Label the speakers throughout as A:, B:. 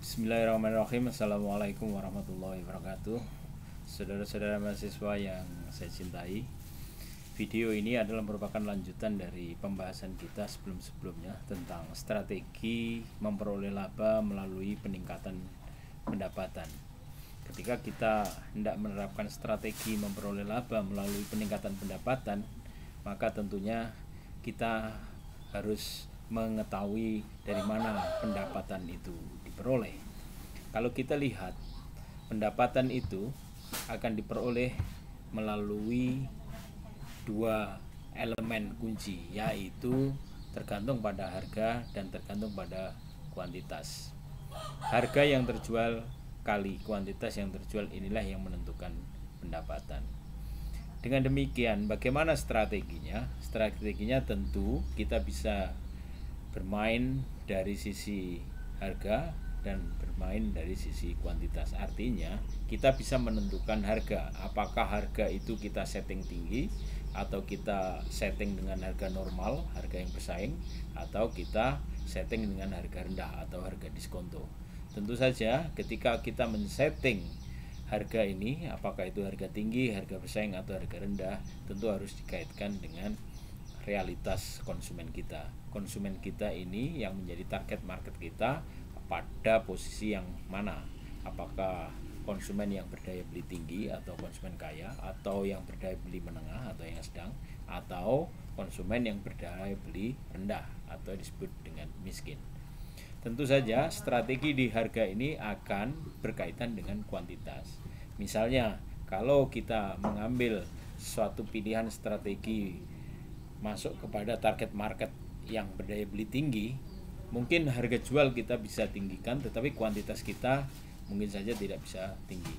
A: Bismillahirrahmanirrahim. Assalamualaikum warahmatullahi wabarakatuh. Saudara-saudara mahasiswa yang saya cintai, video ini adalah merupakan lanjutan dari pembahasan kita sebelum-sebelumnya tentang strategi memperoleh laba melalui peningkatan pendapatan. Ketika kita hendak menerapkan strategi memperoleh laba melalui peningkatan pendapatan, maka tentunya kita harus mengetahui dari mana pendapatan itu diperoleh. Kalau kita lihat, pendapatan itu akan diperoleh melalui dua elemen kunci, yaitu tergantung pada harga dan tergantung pada kuantitas. Harga yang terjual kali kuantitas yang terjual inilah yang menentukan pendapatan. Dengan demikian, bagaimana strateginya? Strateginya tentu kita bisa bermain dari sisi harga dan bermain dari sisi kuantitas. Artinya kita bisa menentukan harga, apakah harga itu kita setting tinggi atau kita setting dengan harga normal, harga yang bersaing, atau kita setting dengan harga rendah atau harga diskonto. Tentu saja ketika kita men-setting harga ini, apakah itu harga tinggi, harga bersaing atau harga rendah, tentu harus dikaitkan dengan realitas konsumen kita. Konsumen kita ini yang menjadi target market kita pada posisi yang mana? Apakah konsumen yang berdaya beli tinggi atau konsumen kaya, atau yang berdaya beli menengah atau yang sedang, atau konsumen yang berdaya beli rendah atau disebut dengan miskin. Tentu saja strategi di harga ini akan berkaitan dengan kuantitas. Misalnya kalau kita mengambil suatu pilihan strategi masuk kepada target market yang berdaya beli tinggi, mungkin harga jual kita bisa tinggikan, tetapi kuantitas kita mungkin saja tidak bisa tinggi.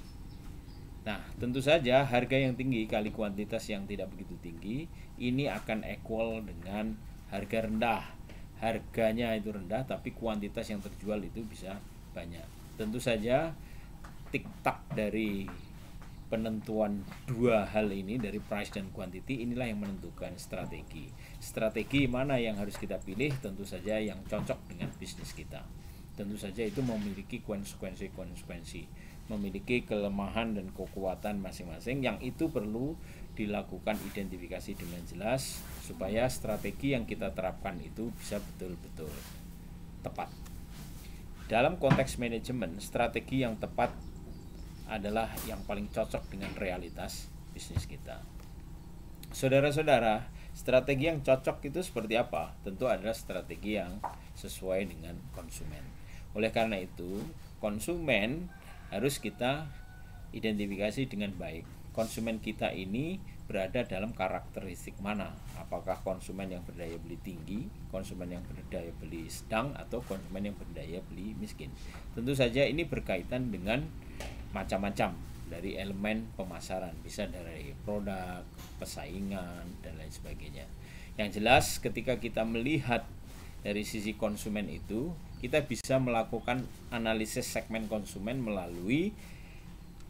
A: Nah, tentu saja harga yang tinggi kali kuantitas yang tidak begitu tinggi, ini akan equal dengan harga rendah. Harganya itu rendah, tapi kuantitas yang terjual itu bisa banyak. Tentu saja tik-tak dari penentuan dua hal ini, dari price dan quantity, inilah yang menentukan strategi. Strategi mana yang harus kita pilih? Tentu saja yang cocok dengan bisnis kita. Tentu saja itu memiliki konsekuensi, memiliki kelemahan dan kekuatan masing-masing, yang itu perlu dilakukan identifikasi dengan jelas supaya strategi yang kita terapkan itu bisa betul-betul tepat. Dalam konteks manajemen, strategi yang tepat adalah yang paling cocok dengan realitas bisnis kita. Saudara-saudara, strategi yang cocok itu seperti apa? Tentu adalah strategi yang sesuai dengan konsumen. Oleh karena itu, konsumen harus kita identifikasi dengan baik. Konsumen kita ini berada dalam karakteristik mana? Apakah konsumen yang berdaya beli tinggi, konsumen yang berdaya beli sedang, atau konsumen yang berdaya beli miskin? Tentu saja ini berkaitan dengan macam-macam dari elemen pemasaran, bisa dari produk, persaingan, dan lain sebagainya. Yang jelas ketika kita melihat dari sisi konsumen itu, kita bisa melakukan analisis segmen konsumen melalui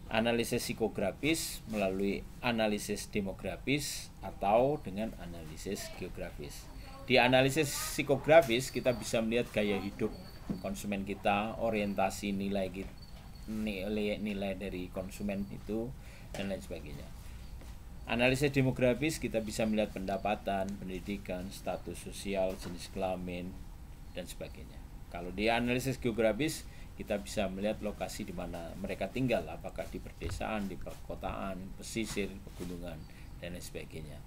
A: analisis psikografis, melalui analisis demografis, atau dengan analisis geografis. Di analisis psikografis kita bisa melihat gaya hidup konsumen kita, orientasi nilai dari konsumen itu, dan lain sebagainya. Analisis demografis kita bisa melihat pendapatan, pendidikan, status sosial, jenis kelamin, dan sebagainya. Kalau di analisis geografis kita bisa melihat lokasi di mana mereka tinggal, apakah di pedesaan, di perkotaan, pesisir, pegunungan, dan lain sebagainya.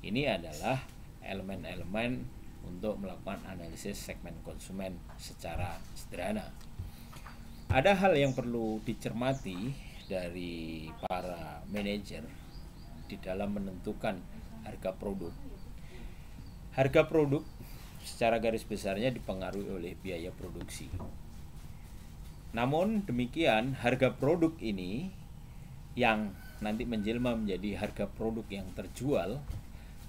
A: Ini adalah elemen-elemen untuk melakukan analisis segmen konsumen secara sederhana. Ada hal yang perlu dicermati dari para manajer di dalam menentukan harga produk. Harga produk secara garis besarnya dipengaruhi oleh biaya produksi. Namun demikian, harga produk ini yang nanti menjelma menjadi harga produk yang terjual,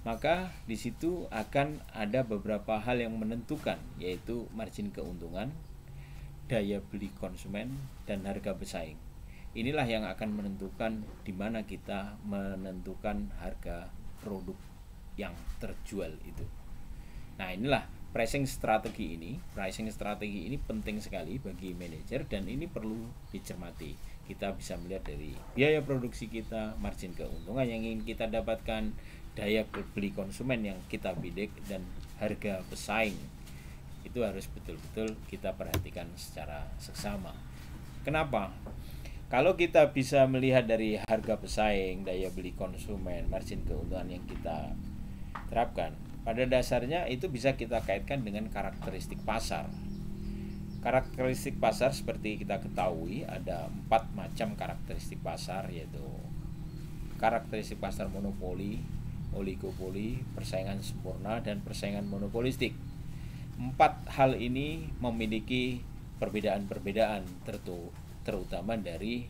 A: maka di situ akan ada beberapa hal yang menentukan, yaitu margin keuntungan, daya beli konsumen, dan harga bersaing. Inilah yang akan menentukan di mana kita menentukan harga produk yang terjual itu. Nah, inilah pricing strategi ini penting sekali bagi manajer, dan ini perlu dicermati. Kita bisa melihat dari biaya produksi kita, margin keuntungan yang ingin kita dapatkan, daya beli konsumen yang kita bidik, dan harga pesaing. Itu harus betul-betul kita perhatikan secara seksama. Kenapa? Kalau kita bisa melihat dari harga pesaing, daya beli konsumen, margin keuntungan yang kita terapkan, pada dasarnya itu bisa kita kaitkan dengan karakteristik pasar. Karakteristik pasar seperti kita ketahui ada 4 macam karakteristik pasar, yaitu karakteristik pasar monopoli, oligopoli, persaingan sempurna, dan persaingan monopolistik. 4 hal ini memiliki perbedaan-perbedaan terutama dari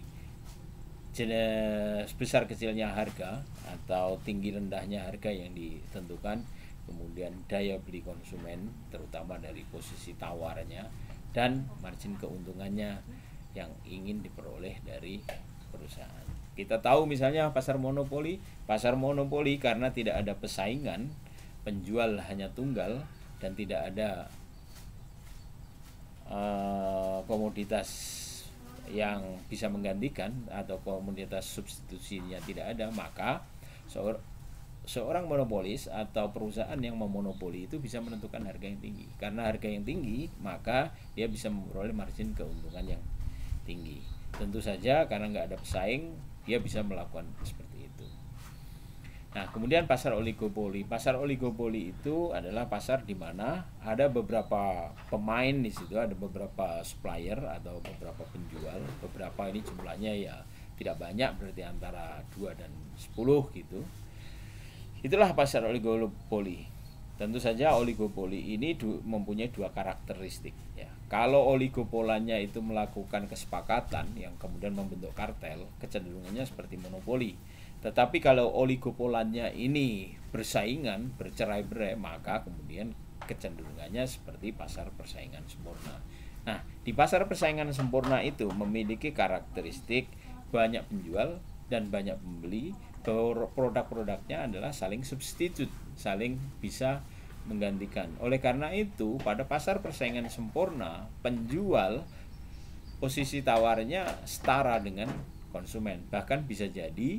A: jenis besar kecilnya harga atau tinggi rendahnya harga yang ditentukan, kemudian daya beli konsumen terutama dari posisi tawarnya, dan margin keuntungannya yang ingin diperoleh dari perusahaan. Kita tahu misalnya pasar monopoli karena tidak ada pesaingan, penjual hanya tunggal, dan tidak ada komoditas yang bisa menggantikan atau komoditas substitusinya tidak ada, maka seorang monopolis atau perusahaan yang memonopoli itu bisa menentukan harga yang tinggi. Karena harga yang tinggi, maka dia bisa memperoleh margin keuntungan yang tinggi. Tentu saja karena nggak ada pesaing, dia bisa melakukan seperti itu. Nah, kemudian pasar oligopoli. Pasar oligopoli itu adalah pasar di mana ada beberapa pemain di situ, ada beberapa supplier atau beberapa penjual. Beberapa ini jumlahnya ya tidak banyak, berarti antara 2 dan 10 gitu. Itulah pasar oligopoli. Tentu saja oligopoli ini mempunyai 2 karakteristik ya. Kalau oligopolannya itu melakukan kesepakatan yang kemudian membentuk kartel, kecenderungannya seperti monopoli. Tetapi kalau oligopolannya ini bersaingan, bercerai-berai, maka kemudian kecenderungannya seperti pasar persaingan sempurna. Nah, di pasar persaingan sempurna itu memiliki karakteristik banyak penjual dan banyak pembeli. Produk-produknya adalah saling substitut, saling bisa menggantikan. Oleh karena itu, pada pasar persaingan sempurna, penjual posisi tawarnya setara dengan konsumen. Bahkan bisa jadi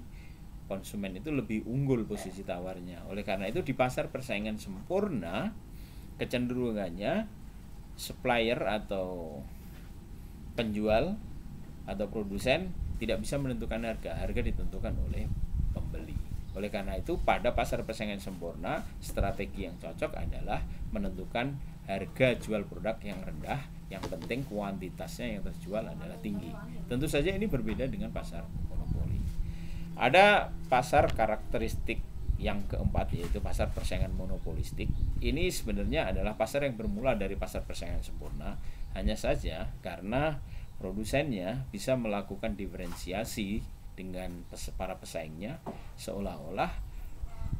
A: konsumen itu lebih unggul posisi tawarnya. Oleh karena itu, di pasar persaingan sempurna, kecenderungannya supplier atau penjual atau produsen tidak bisa menentukan harga. Harga ditentukan oleh pembeli. Oleh karena itu, pada pasar persaingan sempurna, strategi yang cocok adalah menentukan harga jual produk yang rendah, yang penting kuantitasnya yang terjual adalah tinggi. Tentu saja ini berbeda dengan pasar monopoli. Ada pasar karakteristik yang keempat, yaitu pasar persaingan monopolistik. Ini sebenarnya adalah pasar yang bermula dari pasar persaingan sempurna, hanya saja karena produsennya bisa melakukan diferensiasi dengan para pesaingnya, seolah-olah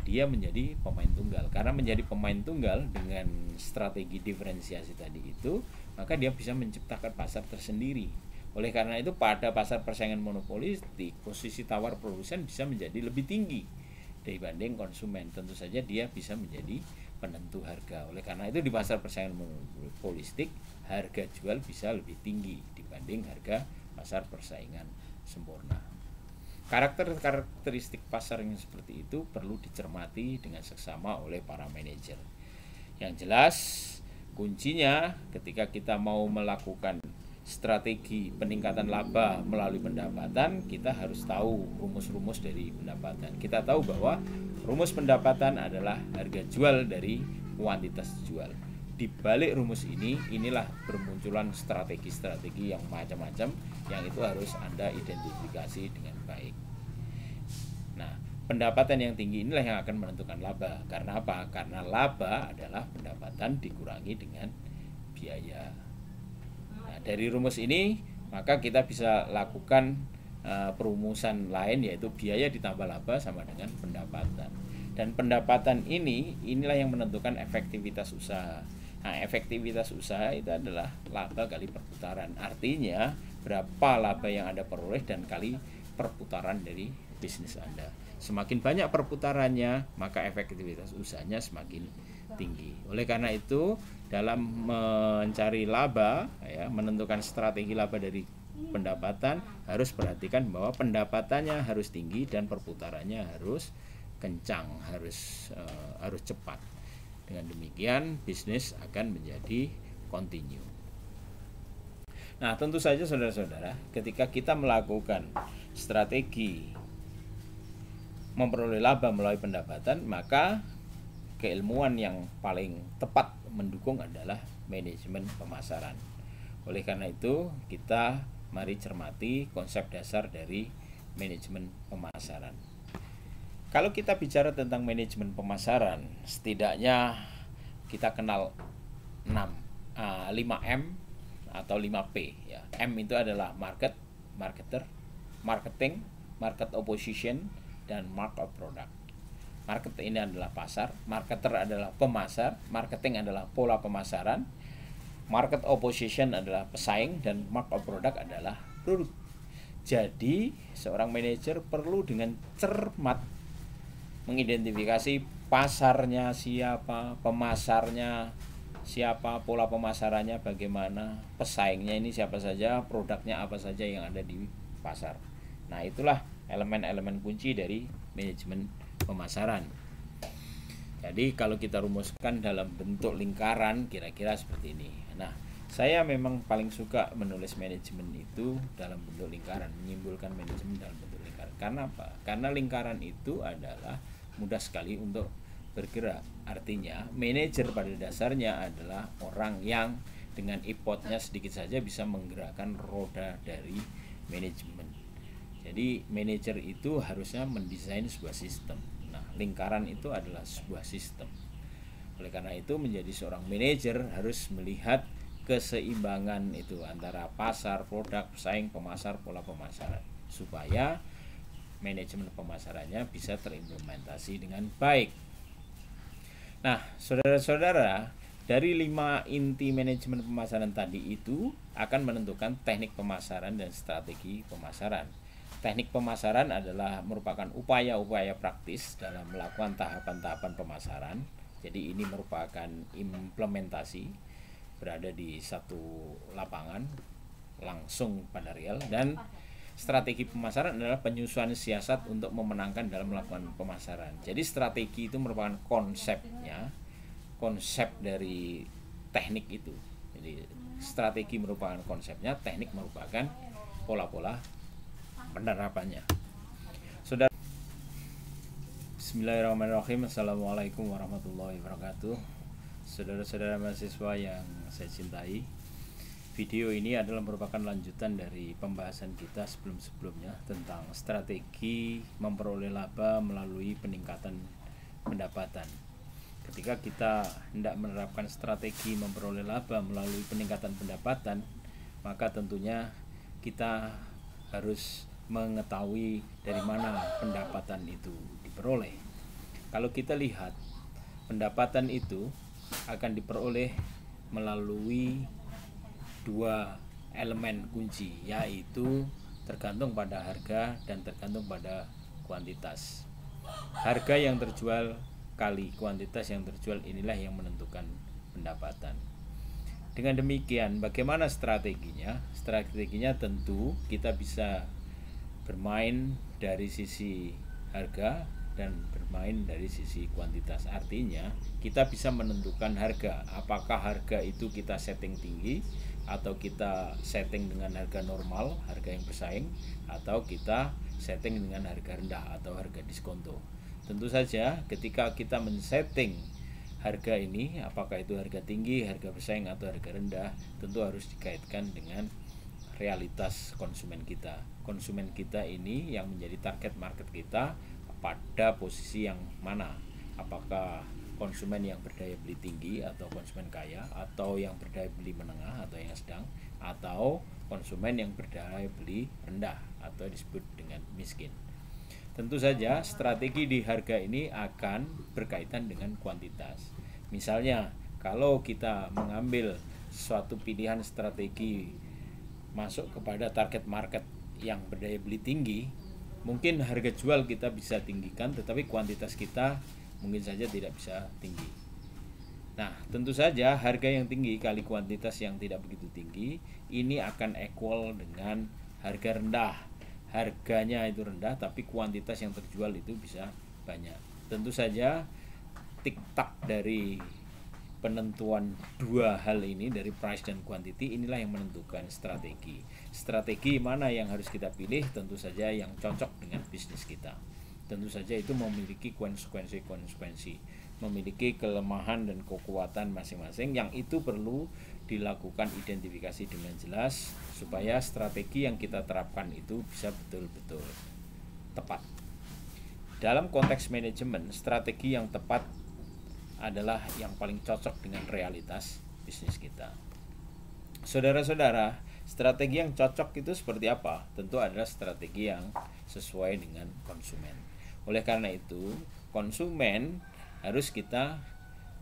A: dia menjadi pemain tunggal. Karena menjadi pemain tunggal dengan strategi diferensiasi tadi itu, maka dia bisa menciptakan pasar tersendiri. Oleh karena itu, pada pasar persaingan monopolistik, posisi tawar produsen bisa menjadi lebih tinggi dibanding konsumen. Tentu saja dia bisa menjadi penentu harga. Oleh karena itu, di pasar persaingan monopolistik, harga jual bisa lebih tinggi dibanding harga pasar persaingan sempurna. Karakteristik pasar yang seperti itu perlu dicermati dengan seksama oleh para manajer. Yang jelas, kuncinya ketika kita mau melakukan strategi peningkatan laba melalui pendapatan, kita harus tahu rumus-rumus dari pendapatan. Kita tahu bahwa rumus pendapatan adalah harga jual dari kuantitas jual. Di balik rumus ini, inilah bermunculan strategi-strategi yang macam-macam yang itu harus Anda identifikasi dengan baik. Nah, pendapatan yang tinggi inilah yang akan menentukan laba. Karena apa? Karena laba adalah pendapatan dikurangi dengan biaya. Nah, dari rumus ini, maka kita bisa lakukan perumusan lain, yaitu biaya ditambah laba sama dengan pendapatan. Dan pendapatan inilah yang menentukan efektivitas usaha. Nah, efektivitas usaha itu adalah laba kali perputaran. Artinya, berapa laba yang Anda peroleh dan kali perputaran dari bisnis Anda. Semakin banyak perputarannya, maka efektivitas usahanya semakin tinggi. Oleh karena itu, dalam mencari laba, ya, menentukan strategi laba dari pendapatan, harus perhatikan bahwa pendapatannya harus tinggi dan perputarannya harus kencang, harus cepat. Dengan demikian, bisnis akan menjadi continue. Nah, tentu saja saudara-saudara, ketika kita melakukan strategi memperoleh laba melalui pendapatan, maka keilmuan yang paling tepat mendukung adalah manajemen pemasaran. Oleh karena itu, kita mari cermati konsep dasar dari manajemen pemasaran. Kalau kita bicara tentang manajemen pemasaran, setidaknya kita kenal 5M atau 5P, ya. M itu adalah market, marketer, marketing, market opposition, dan market product. Market ini adalah pasar, marketer adalah pemasar, marketing adalah pola pemasaran, market opposition adalah pesaing, dan market product adalah produk. Jadi, seorang manajer perlu dengan cermat mengidentifikasi pasarnya siapa, pemasarnya siapa, pola pemasarannya bagaimana, pesaingnya ini siapa saja, produknya apa saja yang ada di pasar. Nah, itulah elemen-elemen kunci dari manajemen pemasaran. Jadi kalau kita rumuskan dalam bentuk lingkaran, kira-kira seperti ini. Nah, saya memang paling suka menulis manajemen itu dalam bentuk lingkaran, menyimpulkan manajemen dalam bentuk lingkaran. Karena apa? Karena lingkaran itu adalah mudah sekali untuk bergerak. Artinya, manajer pada dasarnya adalah orang yang dengan ipotnya sedikit saja bisa menggerakkan roda dari manajemen. Jadi, manajer itu harusnya mendesain sebuah sistem. Nah, lingkaran itu adalah sebuah sistem. Oleh karena itu, menjadi seorang manajer harus melihat keseimbangan itu antara pasar, produk, pesaing, pemasar, pola pemasaran, supaya manajemen pemasarannya bisa terimplementasi dengan baik. Nah, saudara-saudara, dari 5 inti manajemen pemasaran tadi itu akan menentukan teknik pemasaran dan strategi pemasaran. Teknik pemasaran adalah merupakan upaya-upaya praktis dalam melakukan tahapan-tahapan pemasaran. Jadi ini merupakan implementasi, berada di satu lapangan langsung pada real. Dan strategi pemasaran adalah penyusunan siasat untuk memenangkan dalam melakukan pemasaran. Jadi strategi itu merupakan konsepnya, konsep dari teknik itu. Jadi strategi merupakan konsepnya, teknik merupakan pola-pola penerapannya. Saudara, Bismillahirrahmanirrahim. Assalamualaikum warahmatullahi wabarakatuh. Saudara-saudara mahasiswa yang saya cintai, video ini adalah merupakan lanjutan dari pembahasan kita sebelum-sebelumnya tentang strategi memperoleh laba melalui peningkatan pendapatan. Ketika kita hendak menerapkan strategi memperoleh laba melalui peningkatan pendapatan, maka tentunya kita harus mengetahui dari mana pendapatan itu diperoleh. Kalau kita lihat, pendapatan itu akan diperoleh melalui 2 elemen kunci, yaitu tergantung pada harga dan tergantung pada kuantitas. Harga yang terjual kali kuantitas yang terjual, inilah yang menentukan pendapatan. Dengan demikian, bagaimana strateginya? Strateginya tentu kita bisa bermain dari sisi harga dan bermain dari sisi kuantitas. Artinya, kita bisa menentukan harga. Apakah harga itu kita setting tinggi, atau kita setting dengan harga normal, harga yang bersaing, atau kita setting dengan harga rendah atau harga diskonto. Tentu saja ketika kita men-setting harga ini, apakah itu harga tinggi, harga bersaing, atau harga rendah, tentu harus dikaitkan dengan realitas konsumen kita. Konsumen kita ini yang menjadi target market kita pada posisi yang mana? Apakah konsumen yang berdaya beli tinggi atau konsumen kaya, atau yang berdaya beli menengah atau yang sedang, atau konsumen yang berdaya beli rendah atau disebut dengan miskin. Tentu saja strategi di harga ini akan berkaitan dengan kuantitas. Misalnya, kalau kita mengambil suatu pilihan strategi masuk kepada target market yang berdaya beli tinggi, mungkin harga jual kita bisa tinggikan, tetapi kuantitas kita mungkin saja tidak bisa tinggi. Nah, tentu saja harga yang tinggi kali kuantitas yang tidak begitu tinggi ini akan equal dengan harga rendah. Harganya itu rendah tapi kuantitas yang terjual itu bisa banyak. Tentu saja tik-tak dari penentuan dua hal ini, dari price dan quantity, inilah yang menentukan strategi. Strategi mana yang harus kita pilih? Tentu saja yang cocok dengan bisnis kita. Tentu saja itu memiliki konsekuensi, memiliki kelemahan dan kekuatan masing-masing, yang itu perlu dilakukan identifikasi dengan jelas supaya strategi yang kita terapkan itu bisa betul-betul tepat. Dalam konteks manajemen, strategi yang tepat adalah yang paling cocok dengan realitas bisnis kita. Saudara-saudara, strategi yang cocok itu seperti apa? Tentu adalah strategi yang sesuai dengan konsumen. Oleh karena itu, konsumen harus kita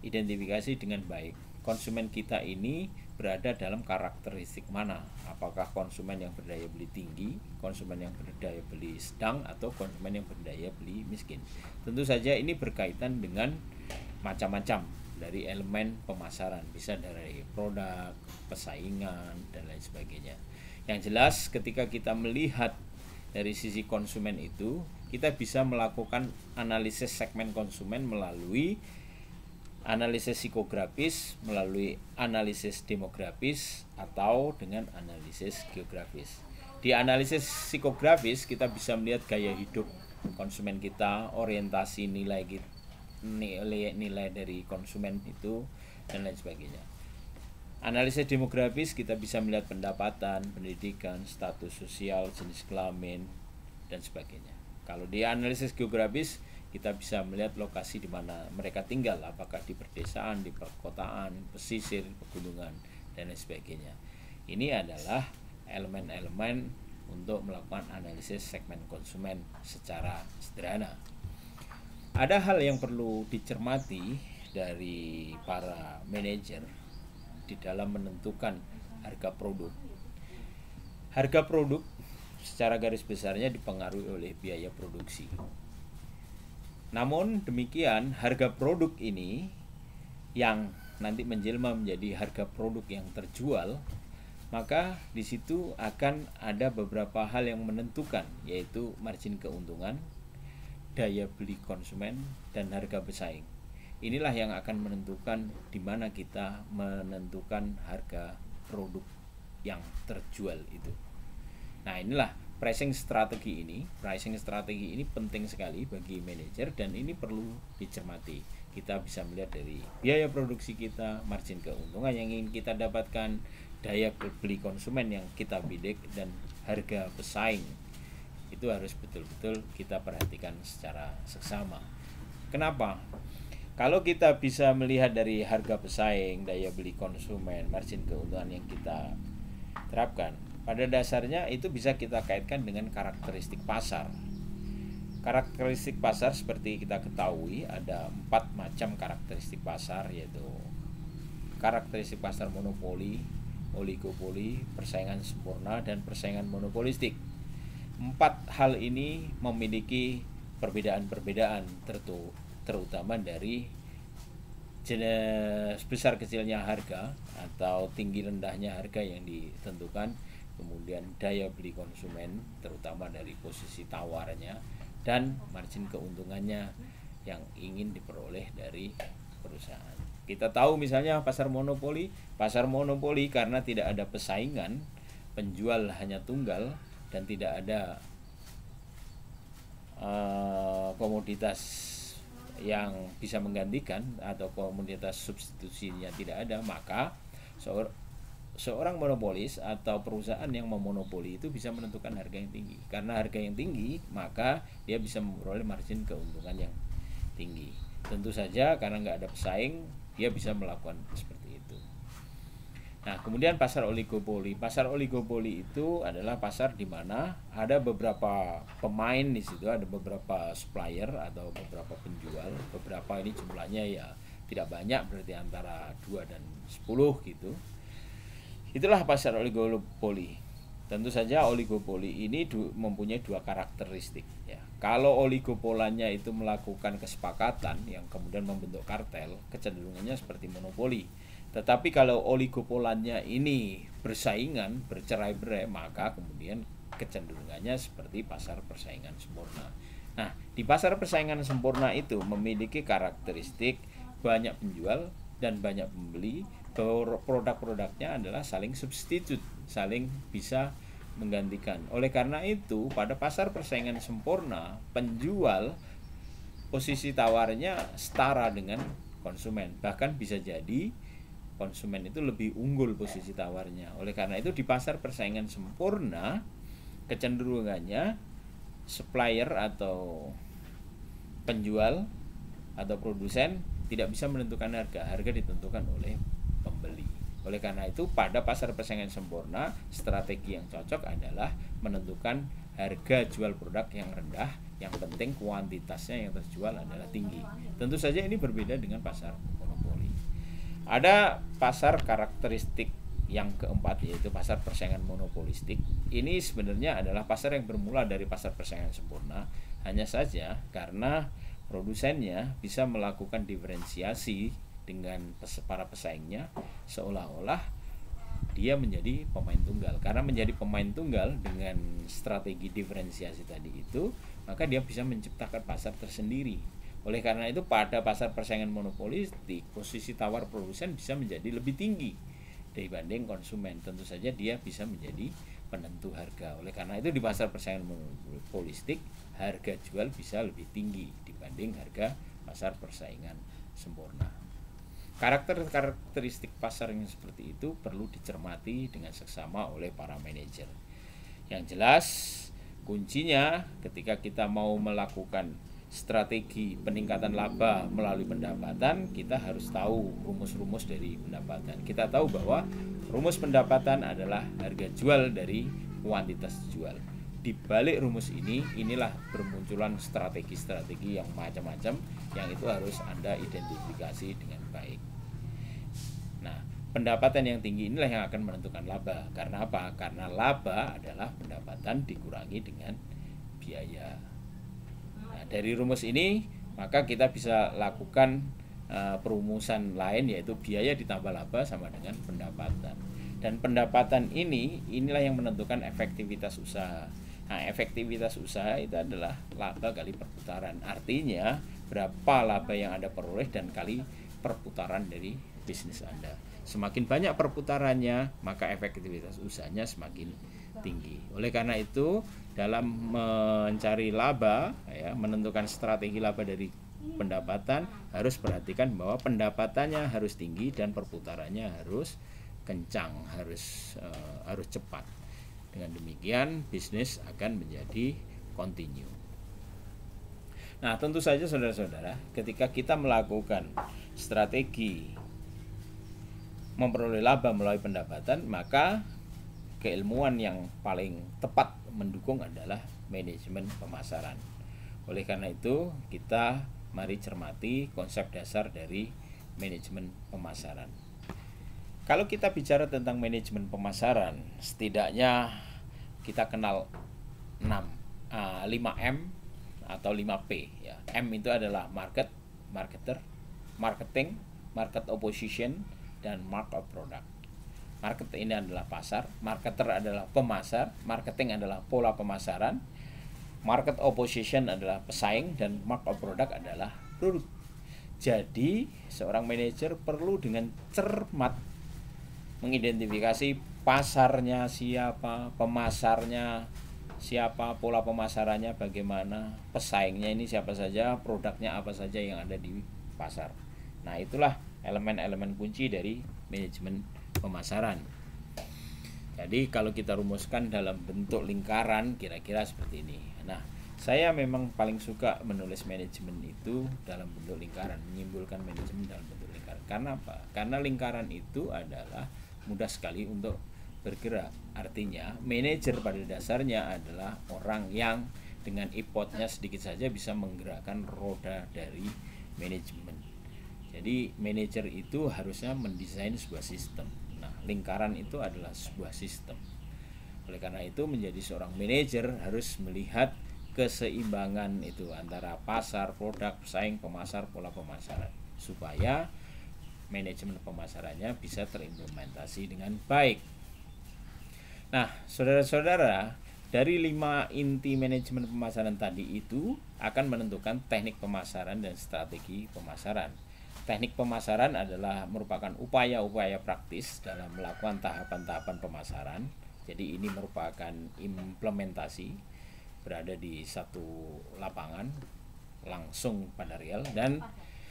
A: identifikasi dengan baik. Konsumen kita ini berada dalam karakteristik mana? Apakah konsumen yang berdaya beli tinggi, konsumen yang berdaya beli sedang, atau konsumen yang berdaya beli miskin? Tentu saja ini berkaitan dengan macam-macam dari elemen pemasaran, bisa dari produk, persaingan, dan lain sebagainya. Yang jelas ketika kita melihat dari sisi konsumen itu, kita bisa melakukan analisis segmen konsumen melalui analisis psikografis, melalui analisis demografis, atau dengan analisis geografis. Di analisis psikografis kita bisa melihat gaya hidup konsumen kita, orientasi nilai dari konsumen itu, dan lain sebagainya. Analisis demografis kita bisa melihat pendapatan, pendidikan, status sosial, jenis kelamin, dan sebagainya. Kalau di analisis geografis kita bisa melihat lokasi di mana mereka tinggal, apakah di pedesaan, di perkotaan, pesisir, pegunungan, dan lain sebagainya. Ini adalah elemen-elemen untuk melakukan analisis segmen konsumen secara sederhana. Ada hal yang perlu dicermati dari para manajer di dalam menentukan harga produk. Harga produk secara garis besarnya dipengaruhi oleh biaya produksi. Namun demikian, harga produk ini yang nanti menjelma menjadi harga produk yang terjual, maka di situ akan ada beberapa hal yang menentukan, yaitu margin keuntungan, daya beli konsumen, dan harga bersaing. Inilah yang akan menentukan di mana kita menentukan harga produk yang terjual itu. Nah, inilah pricing strategi ini. Pricing strategi ini penting sekali bagi manajer dan ini perlu dicermati. Kita bisa melihat dari biaya produksi kita, margin keuntungan yang ingin kita dapatkan, daya beli konsumen yang kita bidik, dan harga bersaing. Itu harus betul-betul kita perhatikan secara seksama. Kenapa? Kalau kita bisa melihat dari harga bersaing, daya beli konsumen, margin keuntungan yang kita terapkan, pada dasarnya itu bisa kita kaitkan dengan karakteristik pasar. Karakteristik pasar seperti kita ketahui ada 4 macam karakteristik pasar, yaitu karakteristik pasar monopoli, oligopoli, persaingan sempurna, dan persaingan monopolistik. 4 hal ini memiliki perbedaan-perbedaan terutama dari jenis besar kecilnya harga atau tinggi rendahnya harga yang ditentukan, kemudian daya beli konsumen terutama dari posisi tawarnya, dan margin keuntungannya yang ingin diperoleh dari perusahaan. Kita tahu misalnya pasar monopoli karena tidak ada persaingan, penjual hanya tunggal, dan tidak ada komoditas yang bisa menggantikan atau komoditas substitusinya tidak ada, maka seorang monopolis atau perusahaan yang memonopoli itu bisa menentukan harga yang tinggi. Karena harga yang tinggi, maka dia bisa memperoleh margin keuntungan yang tinggi. Tentu saja karena nggak ada pesaing, dia bisa melakukan seperti itu. Nah, kemudian pasar oligopoli. Pasar oligopoli itu adalah pasar di mana ada beberapa pemain di situ, ada beberapa supplier atau beberapa penjual. Beberapa ini jumlahnya ya tidak banyak, berarti antara 2 dan 10 gitu. Itulah pasar oligopoli. Tentu saja oligopoli ini mempunyai 2 karakteristik ya. Kalau oligopolanya itu melakukan kesepakatan yang kemudian membentuk kartel, kecenderungannya seperti monopoli. Tetapi kalau oligopolannya ini bersaingan, bercerai-berai, maka kemudian kecenderungannya seperti pasar persaingan sempurna. Nah, di pasar persaingan sempurna itu memiliki karakteristik banyak penjual dan banyak pembeli. Produk-produknya adalah saling substitute, saling bisa menggantikan. Oleh karena itu, pada pasar persaingan sempurna, penjual posisi tawarnya setara dengan konsumen. Bahkan bisa jadi konsumen itu lebih unggul posisi tawarnya. Oleh karena itu, di pasar persaingan sempurna, kecenderungannya supplier atau penjual atau produsen tidak bisa menentukan harga. Harga ditentukan oleh pembeli. Oleh karena itu, pada pasar persaingan sempurna, strategi yang cocok adalah menentukan harga jual produk yang rendah, yang penting kuantitasnya yang terjual adalah tinggi. Tentu saja ini berbeda dengan pasar monopoli. Ada pasar karakteristik yang keempat, yaitu pasar persaingan monopolistik. Ini sebenarnya adalah pasar yang bermula dari pasar persaingan sempurna, hanya saja karena produsennya bisa melakukan diferensiasi dengan para pesaingnya, seolah-olah dia menjadi pemain tunggal. Karena menjadi pemain tunggal dengan strategi diferensiasi tadi itu, maka dia bisa menciptakan pasar tersendiri. Oleh karena itu, pada pasar persaingan monopolistik, posisi tawar produsen bisa menjadi lebih tinggi dibanding konsumen. Tentu saja dia bisa menjadi penentu harga. Oleh karena itu, di pasar persaingan monopolistik, harga jual bisa lebih tinggi dibanding harga pasar persaingan sempurna. Karakteristik pasar yang seperti itu perlu dicermati dengan seksama oleh para manajer. Yang jelas, kuncinya ketika kita mau melakukan strategi peningkatan laba melalui pendapatan, kita harus tahu rumus-rumus dari pendapatan. Kita tahu bahwa rumus pendapatan adalah harga jual dari kuantitas jual. Di balik rumus ini, inilah bermunculan strategi-strategi yang macam-macam yang itu harus Anda identifikasi dengan baik. Nah, pendapatan yang tinggi inilah yang akan menentukan laba. Karena apa? Karena laba adalah pendapatan dikurangi dengan biaya. Nah, dari rumus ini, maka kita bisa lakukan perumusan lain, yaitu biaya ditambah laba sama dengan pendapatan. Dan pendapatan inilah yang menentukan efektivitas usaha. Nah, efektivitas usaha itu adalah laba kali perputaran. Artinya, berapa laba yang Anda peroleh dan kali perputaran dari bisnis Anda. Semakin banyak perputarannya, maka efektivitas usahanya semakin tinggi. Oleh karena itu, dalam mencari laba, menentukan strategi laba dari pendapatan, harus perhatikan bahwa pendapatannya harus tinggi dan perputarannya harus kencang, harus cepat. Dengan demikian, bisnis akan menjadi continue. Nah, tentu saja saudara-saudara, ketika kita melakukan strategi memperoleh laba melalui pendapatan, maka keilmuan yang paling tepat mendukung adalah manajemen pemasaran. Oleh karena itu, kita mari cermati konsep dasar dari manajemen pemasaran. Kalau kita bicara tentang manajemen pemasaran, setidaknya kita kenal 5M atau 5P ya. M itu adalah marketer, marketing, market opposition, dan market product. Market ini adalah pasar, marketer adalah pemasar, marketing adalah pola pemasaran, market opposition adalah pesaing, dan market product adalah produk. Jadi, seorang manajer perlu dengan cermat mengidentifikasi pasarnya siapa, pemasarnya siapa, pola pemasarannya bagaimana, pesaingnya ini siapa saja, produknya apa saja yang ada di pasar. Nah, itulah elemen-elemen kunci dari manajemen pemasaran. Jadi kalau kita rumuskan dalam bentuk lingkaran, kira-kira seperti ini. Nah, saya memang paling suka menulis manajemen itu dalam bentuk lingkaran, menyimpulkan manajemen dalam bentuk lingkaran. Karena apa? Karena lingkaran itu adalah mudah sekali untuk bergerak. Artinya, manajer pada dasarnya adalah orang yang dengan ipotnya sedikit saja bisa menggerakkan roda dari manajemen. Jadi, manajer itu harusnya mendesain sebuah sistem. Nah, lingkaran itu adalah sebuah sistem. Oleh karena itu, menjadi seorang manajer harus melihat keseimbangan itu antara pasar, produk, pesaing, pemasar, pola pemasaran, supaya manajemen pemasarannya bisa terimplementasi dengan baik. Nah, saudara-saudara, dari 5 inti manajemen pemasaran tadi itu akan menentukan teknik pemasaran dan strategi pemasaran. Teknik pemasaran adalah merupakan upaya-upaya praktis dalam melakukan tahapan-tahapan pemasaran. Jadi ini merupakan implementasi, berada di satu lapangan langsung pada real. Dan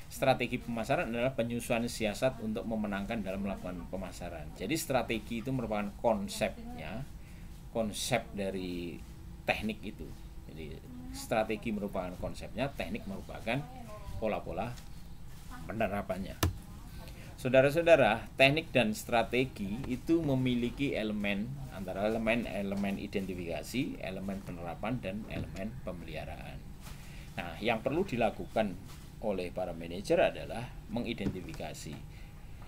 A: strategi pemasaran adalah penyusunan siasat untuk memenangkan dalam melakukan pemasaran. Jadi strategi itu merupakan konsepnya, konsep dari teknik itu. Jadi strategi merupakan konsepnya, teknik merupakan pola-pola penerapannya. Saudara-saudara, teknik dan strategi itu memiliki elemen, antara elemen identifikasi, elemen penerapan, dan elemen pemeliharaan. Nah, yang perlu dilakukan oleh para manajer adalah mengidentifikasi.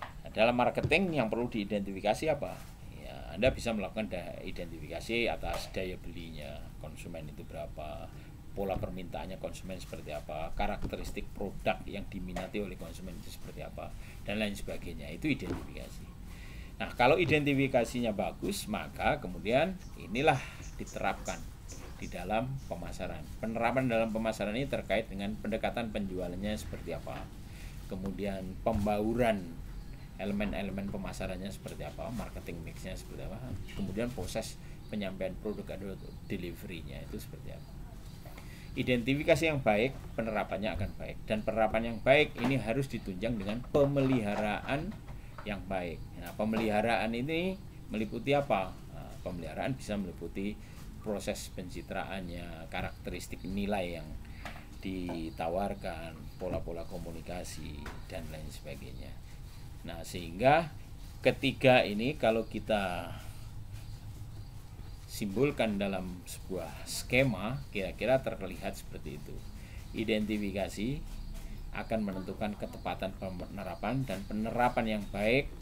A: Nah, dalam marketing yang perlu diidentifikasi apa? Ya, Anda bisa melakukan identifikasi atas daya belinya konsumen itu berapa, pola permintaannya konsumen seperti apa, karakteristik produk yang diminati oleh konsumen itu seperti apa, dan lain sebagainya. Itu identifikasi. Nah, kalau identifikasinya bagus, maka kemudian inilah diterapkan di dalam pemasaran. Penerapan dalam pemasaran ini terkait dengan pendekatan penjualannya seperti apa, kemudian pembauran elemen-elemen pemasarannya seperti apa, marketing mixnya seperti apa, kemudian proses penyampaian produk atau delivery-nya itu seperti apa. Identifikasi yang baik, penerapannya akan baik. Dan penerapan yang baik ini harus ditunjang dengan pemeliharaan yang baik. Nah, pemeliharaan ini meliputi apa? Nah, pemeliharaan bisa meliputi proses pencitraannya, karakteristik nilai yang ditawarkan, pola-pola komunikasi, dan lain sebagainya. Nah, sehingga ketiga ini kalau kita simbolkan dalam sebuah skema, kira-kira terlihat seperti itu. Identifikasi akan menentukan ketepatan penerapan, dan penerapan yang baik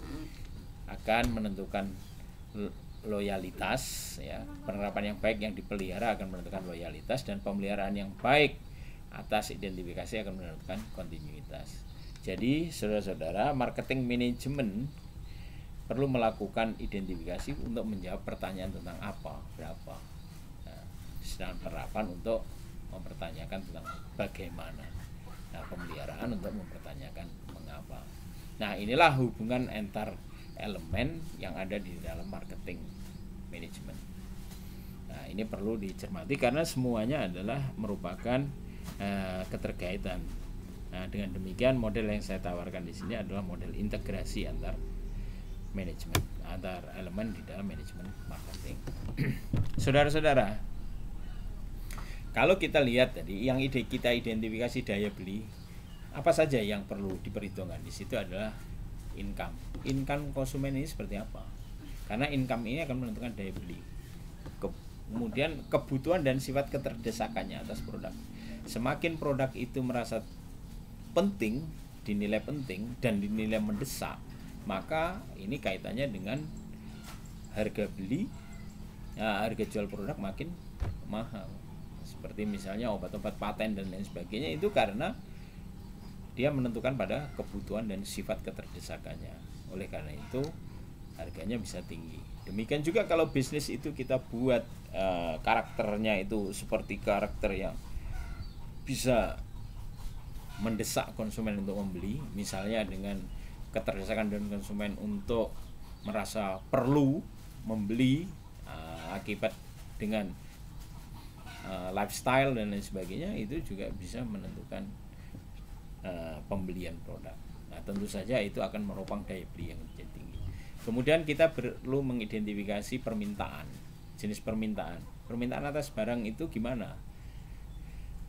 A: akan menentukan loyalitas, ya. Penerapan yang baik yang dipelihara akan menentukan loyalitas, dan pemeliharaan yang baik atas identifikasi akan menentukan kontinuitas. Jadi, saudara-saudara, marketing manajemen perlu melakukan identifikasi untuk menjawab pertanyaan tentang apa, berapa. Nah, sedangkan penerapan untuk mempertanyakan tentang bagaimana. Nah, pemeliharaan untuk mempertanyakan mengapa. Nah, inilah hubungan antar elemen yang ada di dalam marketing manajemen. Nah, ini perlu dicermati karena semuanya adalah merupakan keterkaitan. Nah, dengan demikian model yang saya tawarkan di sini adalah model integrasi antar manajemen, antar elemen di dalam manajemen marketing. Saudara-saudara, kalau kita lihat tadi yang kita identifikasi daya beli, apa saja yang perlu diperhitungkan di situ adalah income konsumen ini seperti apa, karena income ini akan menentukan daya beli. Kemudian kebutuhan dan sifat keterdesakannya atas produk. Semakin produk itu merasa penting, dinilai penting dan dinilai mendesak, maka ini kaitannya dengan harga beli, ya, harga jual produk makin mahal. Seperti misalnya obat-obat paten dan lain sebagainya, itu karena dia menentukan pada kebutuhan dan sifat keterdesakannya. Oleh karena itu harganya bisa tinggi. Demikian juga kalau bisnis itu kita buat karakternya itu seperti karakter yang bisa mendesak konsumen untuk membeli, misalnya dengan keterdesakan dan konsumen untuk merasa perlu membeli akibat dengan lifestyle dan lain sebagainya, itu juga bisa menentukan pembelian produk. Nah, tentu saja itu akan meropang daya beli yang lebih tinggi. Kemudian kita perlu mengidentifikasi permintaan, jenis permintaan atas barang itu gimana.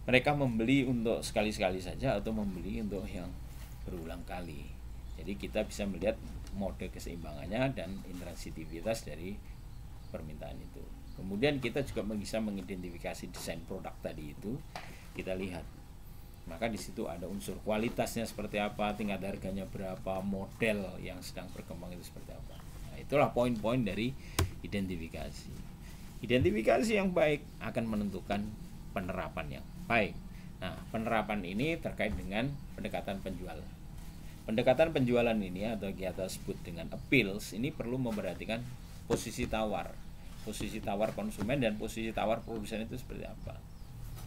A: Mereka membeli untuk sekali-sekali saja atau membeli untuk yang berulang kali. Jadi kita bisa melihat mode keseimbangannya dan intransitivitas dari permintaan itu. Kemudian kita juga bisa mengidentifikasi desain produk tadi itu, kita lihat. Maka di situ ada unsur kualitasnya seperti apa, tingkat harganya berapa, model yang sedang berkembang itu seperti apa. Nah, itulah poin-poin dari identifikasi. Identifikasi yang baik akan menentukan penerapan yang baik. Nah, penerapan ini terkait dengan pendekatan penjual. Pendekatan penjualan ini atau kita sebut dengan appeals ini perlu memperhatikan posisi tawar konsumen dan posisi tawar produsen itu seperti apa.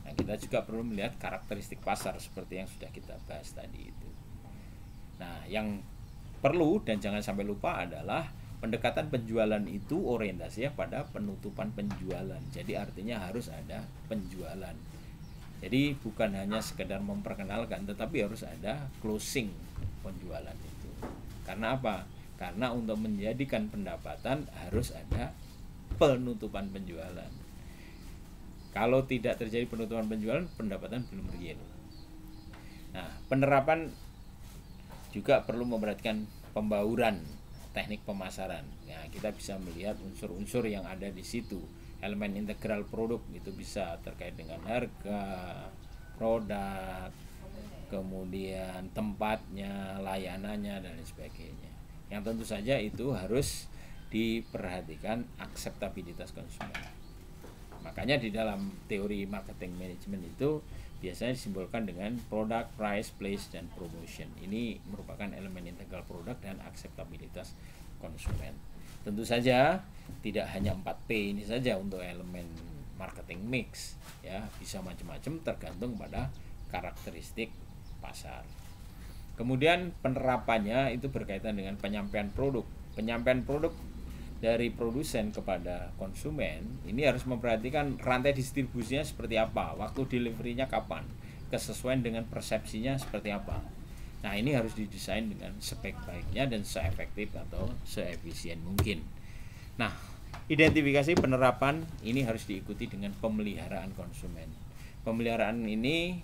A: Nah, kita juga perlu melihat karakteristik pasar seperti yang sudah kita bahas tadi itu. Nah, yang perlu dan jangan sampai lupa adalah pendekatan penjualan itu orientasinya pada penutupan penjualan. Jadi artinya harus ada penjualan. Jadi bukan hanya sekedar memperkenalkan, tetapi harus ada closing penjualan itu. Karena apa? Karena untuk menjadikan pendapatan harus ada penutupan penjualan. Kalau tidak terjadi penutupan penjualan, pendapatan belum real. Nah, penerapan juga perlu memperhatikan pembauran teknik pemasaran. Nah, kita bisa melihat unsur-unsur yang ada di situ. Elemen integral produk itu bisa terkait dengan harga, produk, kemudian tempatnya, layanannya, dan lain sebagainya. Yang tentu saja itu harus diperhatikan akseptabilitas konsumen. Makanya di dalam teori marketing management itu biasanya disimbolkan dengan product, price, place, dan promotion. Ini merupakan elemen integral produk dan akseptabilitas konsumen. Tentu saja tidak hanya 4P ini saja untuk elemen marketing mix, ya, bisa macam-macam tergantung pada karakteristik pasar. Kemudian penerapannya itu berkaitan dengan penyampaian produk. Penyampaian produk dari produsen kepada konsumen ini harus memperhatikan rantai distribusinya seperti apa, waktu deliverynya kapan, kesesuaian dengan persepsinya seperti apa. Nah, ini harus didesain dengan sebaik-baiknya dan seefektif atau seefisien mungkin. Nah, identifikasi penerapan ini harus diikuti dengan pemeliharaan konsumen. Pemeliharaan ini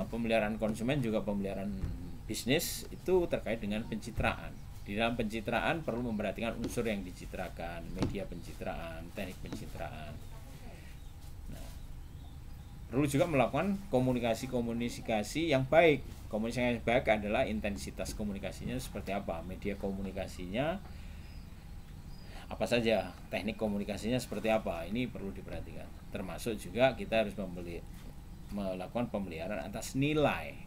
A: pemeliharaan konsumen juga pemeliharaan bisnis itu terkait dengan pencitraan. Di dalam pencitraan perlu memperhatikan unsur yang dicitrakan, media pencitraan, teknik pencitraan. Nah, perlu juga melakukan komunikasi yang baik. Komunikasi yang baik adalah intensitas komunikasinya seperti apa, media komunikasinya apa saja, teknik komunikasinya seperti apa. Ini perlu diperhatikan. Termasuk juga kita harus melakukan pemeliharaan atas nilai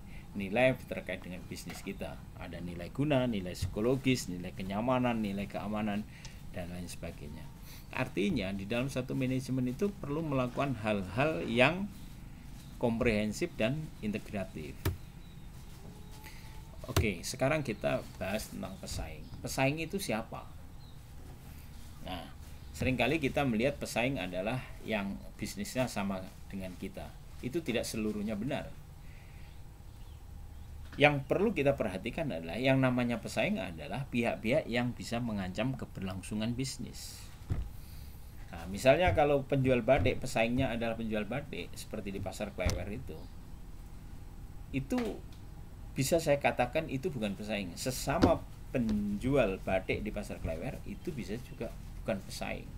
A: terkait dengan bisnis kita. Ada nilai guna, nilai psikologis, nilai kenyamanan, nilai keamanan, dan lain sebagainya. Artinya di dalam satu manajemen itu perlu melakukan hal-hal yang komprehensif dan integratif. Oke, sekarang kita bahas tentang pesaing. Pesaing itu siapa? Nah, seringkali kita melihat pesaing adalah yang bisnisnya sama dengan kita. Itu tidak seluruhnya benar. Yang perlu kita perhatikan adalah yang namanya pesaing adalah pihak-pihak yang bisa mengancam keberlangsungan bisnis. Nah, misalnya kalau penjual batik pesaingnya adalah penjual batik seperti di pasar Klewer itu bisa saya katakan itu bukan pesaing. Sesama penjual batik di pasar Klewer itu bisa juga bukan pesaing.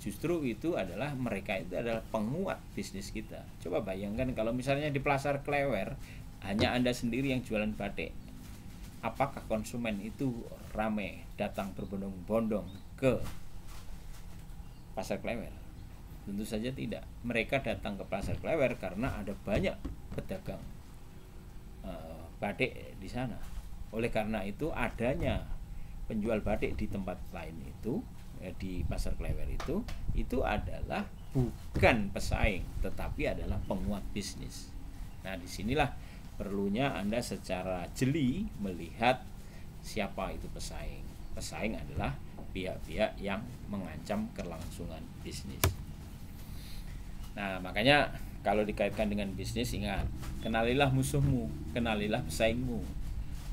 A: Justru itu adalah mereka itu adalah penguat bisnis kita. Coba bayangkan kalau misalnya di pasar Klewer hanya Anda sendiri yang jualan batik. Apakah konsumen itu ramai datang berbondong-bondong ke pasar Klewer? Tentu saja tidak. Mereka datang ke pasar Klewer karena ada banyak pedagang batik di sana. Oleh karena itu adanya penjual batik di tempat lain itu di pasar Klewer itu adalah bukan pesaing tetapi adalah penguat bisnis. Nah, disinilah perlunya Anda secara jeli melihat siapa itu pesaing. Pesaing adalah pihak-pihak yang mengancam kelangsungan bisnis. Nah, makanya kalau dikaitkan dengan bisnis, ingat, kenalilah musuhmu, kenalilah pesaingmu.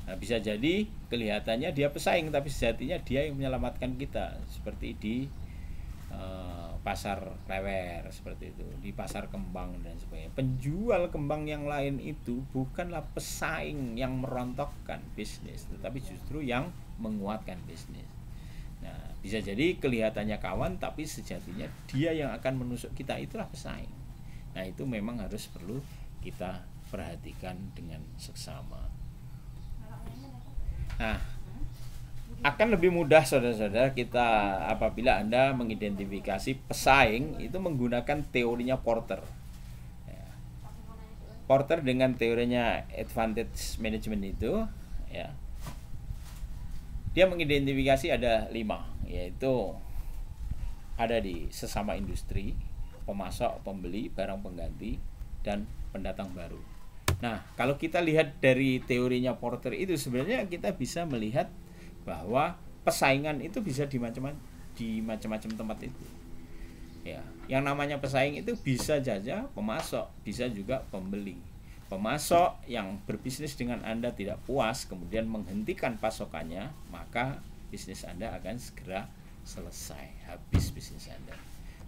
A: Nah, bisa jadi kelihatannya dia pesaing, tapi sejatinya dia yang menyelamatkan kita, seperti di pasar Klewer seperti itu, di pasar Kembang dan sebagainya. Penjual kembang yang lain itu bukanlah pesaing yang merontokkan bisnis, tetapi justru yang menguatkan bisnis. Nah, bisa jadi kelihatannya kawan, tapi sejatinya dia yang akan menusuk kita, itulah pesaing. Nah, itu memang harus perlu kita perhatikan dengan seksama. Nah, akan lebih mudah saudara-saudara kita apabila Anda mengidentifikasi pesaing itu menggunakan teorinya Porter. Porter dengan teorinya advantage management itu, ya, dia mengidentifikasi ada 5, yaitu ada di sesama industri, pemasok, pembeli, barang pengganti, dan pendatang baru. Nah, kalau kita lihat dari teorinya Porter itu, sebenarnya kita bisa melihat bahwa pesaingan itu bisa di macam-macam tempat itu. Ya, yang namanya pesaing itu bisa saja pemasok, bisa juga pembeli. Pemasok yang berbisnis dengan Anda tidak puas, kemudian menghentikan pasokannya, maka bisnis Anda akan segera selesai, habis bisnis Anda.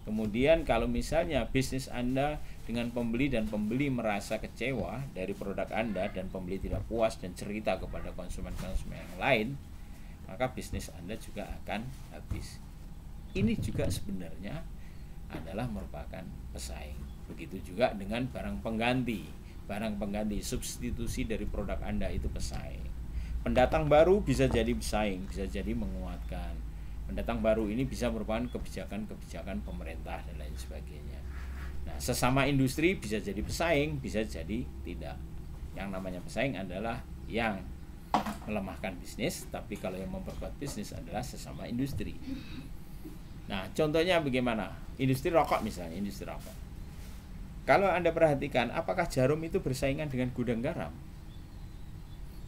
A: Kemudian kalau misalnya bisnis Anda dengan pembeli dan pembeli merasa kecewa dari produk Anda dan pembeli tidak puas dan cerita kepada konsumen-konsumen yang lain, maka bisnis Anda juga akan habis. Ini juga sebenarnya adalah merupakan pesaing. Begitu juga dengan barang pengganti. Barang pengganti, substitusi dari produk Anda itu pesaing. Pendatang baru bisa jadi pesaing, bisa jadi menguatkan. Pendatang baru ini bisa merupakan kebijakan-kebijakan pemerintah dan lain sebagainya. Nah, sesama industri bisa jadi pesaing, bisa jadi tidak. Yang namanya pesaing adalah yang melemahkan bisnis, tapi kalau yang memperkuat bisnis adalah sesama industri. Nah, contohnya bagaimana? Industri rokok misalnya, industri rokok. Kalau Anda perhatikan, apakah Jarum itu bersaingan dengan gudang garam?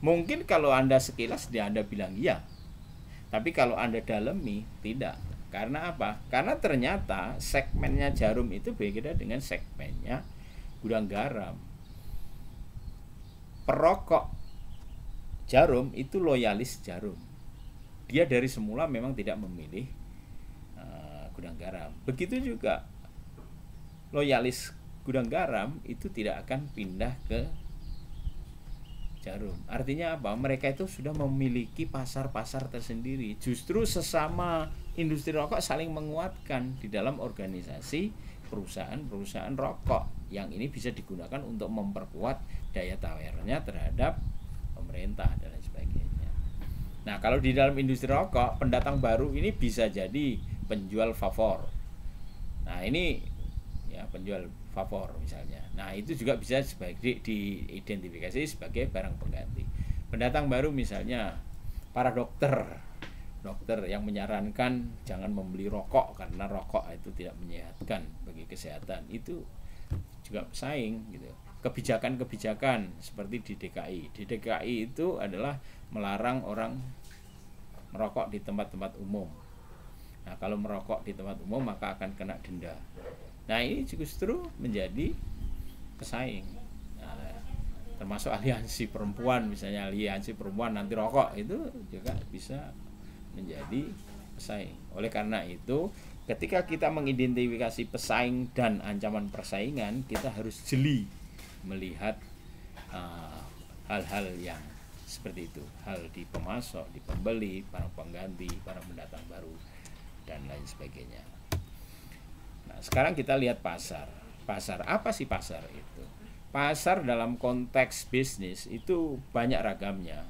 A: Mungkin kalau Anda sekilas Anda bilang iya. Tapi kalau Anda dalami, tidak. Karena apa? Karena ternyata segmennya Jarum itu berbeda dengan segmennya gudang garam. Perokok Jarum itu loyalis Jarum. Dia dari semula memang tidak memilih gudang garam. Begitu juga loyalis gudang garam itu tidak akan pindah ke Jarum. Artinya apa? Mereka itu sudah memiliki pasar-pasar tersendiri. Justru sesama industri rokok saling menguatkan di dalam organisasi perusahaan-perusahaan rokok. Yang ini bisa digunakan untuk memperkuat daya tawarnya terhadap pemerintah dan lain sebagainya. Nah, kalau di dalam industri rokok, pendatang baru ini bisa jadi penjual favor. Nah, ini ya penjual favor misalnya. Nah, itu juga bisa sebagai diidentifikasi sebagai barang pengganti. Pendatang baru misalnya para dokter yang menyarankan jangan membeli rokok karena rokok itu tidak menyehatkan bagi kesehatan. Itu juga pesaing gitu. Kebijakan-kebijakan seperti di DKI. Di DKI itu adalah melarang orang merokok di tempat-tempat umum. Nah, kalau merokok di tempat umum maka akan kena denda. Nah, ini justru menjadi pesaing. Nah, termasuk aliansi perempuan, misalnya aliansi perempuan anti rokok itu juga bisa menjadi pesaing. Oleh karena itu, ketika kita mengidentifikasi pesaing dan ancaman persaingan, kita harus jeli melihat hal-hal yang seperti itu, hal di pemasok, di pembeli, para pengganti, para pendatang baru, dan lain sebagainya. Nah, sekarang kita lihat pasar. Pasar, apa sih pasar itu? Pasar dalam konteks bisnis itu banyak ragamnya.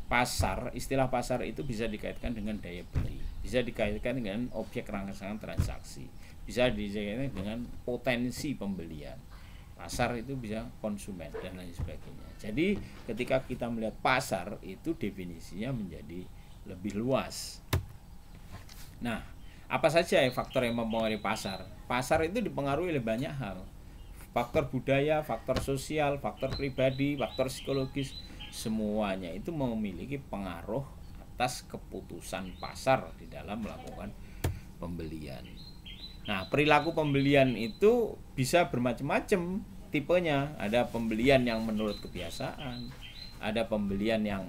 A: Pasar, istilah pasar itu bisa dikaitkan dengan daya beli, bisa dikaitkan dengan objek rangsangan transaksi, bisa dikaitkan dengan potensi pembelian. Pasar itu bisa konsumen dan lain sebagainya. Jadi ketika kita melihat pasar itu definisinya menjadi lebih luas. Nah, apa saja faktor yang mempengaruhi pasar? Pasar itu dipengaruhi oleh banyak hal. Faktor budaya, faktor sosial, faktor pribadi, faktor psikologis, semuanya itu memiliki pengaruh atas keputusan pasar di dalam melakukan pembelian. Nah, perilaku pembelian itu bisa bermacam-macam tipenya. Ada pembelian yang menurut kebiasaan, ada pembelian yang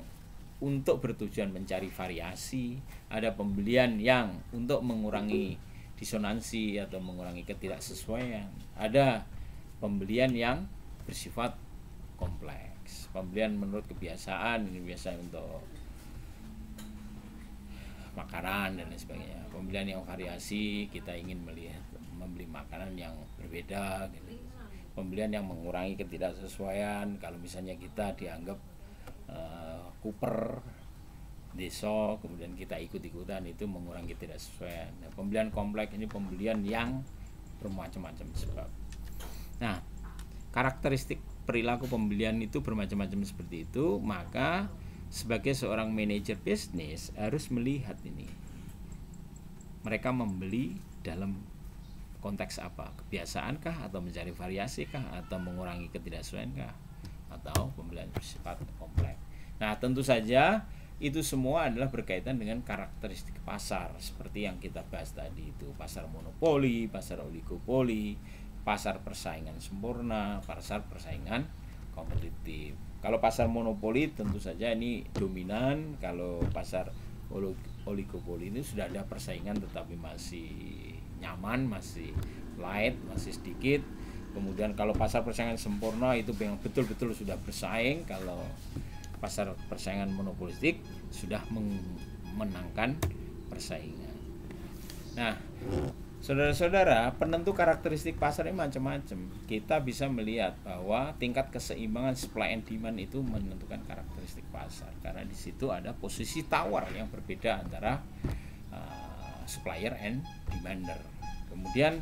A: untuk bertujuan mencari variasi, ada pembelian yang untuk mengurangi disonansi atau mengurangi ketidaksesuaian, ada pembelian yang bersifat kompleks, pembelian menurut kebiasaan, ini biasa untuk makanan dan lain sebagainya. Pembelian yang variasi, kita ingin membeli makanan yang berbeda gitu. Pembelian yang mengurangi ketidaksesuaian, kalau misalnya kita dianggap kuper deso, kemudian kita ikut-ikutan, itu mengurangi ketidaksesuaian. Nah, pembelian kompleks ini pembelian yang bermacam-macam sebab. Nah, karakteristik perilaku pembelian itu bermacam-macam seperti itu, maka sebagai seorang manajer bisnis harus melihat ini. Mereka membeli dalam konteks apa? Kebiasaankah, atau mencari variasikah, atau mengurangi ketidaksesuaiankah, atau pembelian bersifat kompleks. Nah, tentu saja itu semua adalah berkaitan dengan karakteristik pasar seperti yang kita bahas tadi itu, pasar monopoli, pasar oligopoli, pasar persaingan sempurna, pasar persaingan kompetitif. Kalau pasar monopoli tentu saja ini dominan, kalau pasar oligopoli ini sudah ada persaingan tetapi masih nyaman, masih light, masih sedikit. Kemudian kalau pasar persaingan sempurna itu yang betul-betul sudah bersaing. Kalau pasar persaingan monopolistik sudah memenangkan persaingan. Nah, saudara-saudara, penentu karakteristik pasar ini macam-macam. Kita bisa melihat bahwa tingkat keseimbangan supply and demand itu menentukan karakteristik pasar, karena di situ ada posisi tawar yang berbeda antara supplier and demander. Kemudian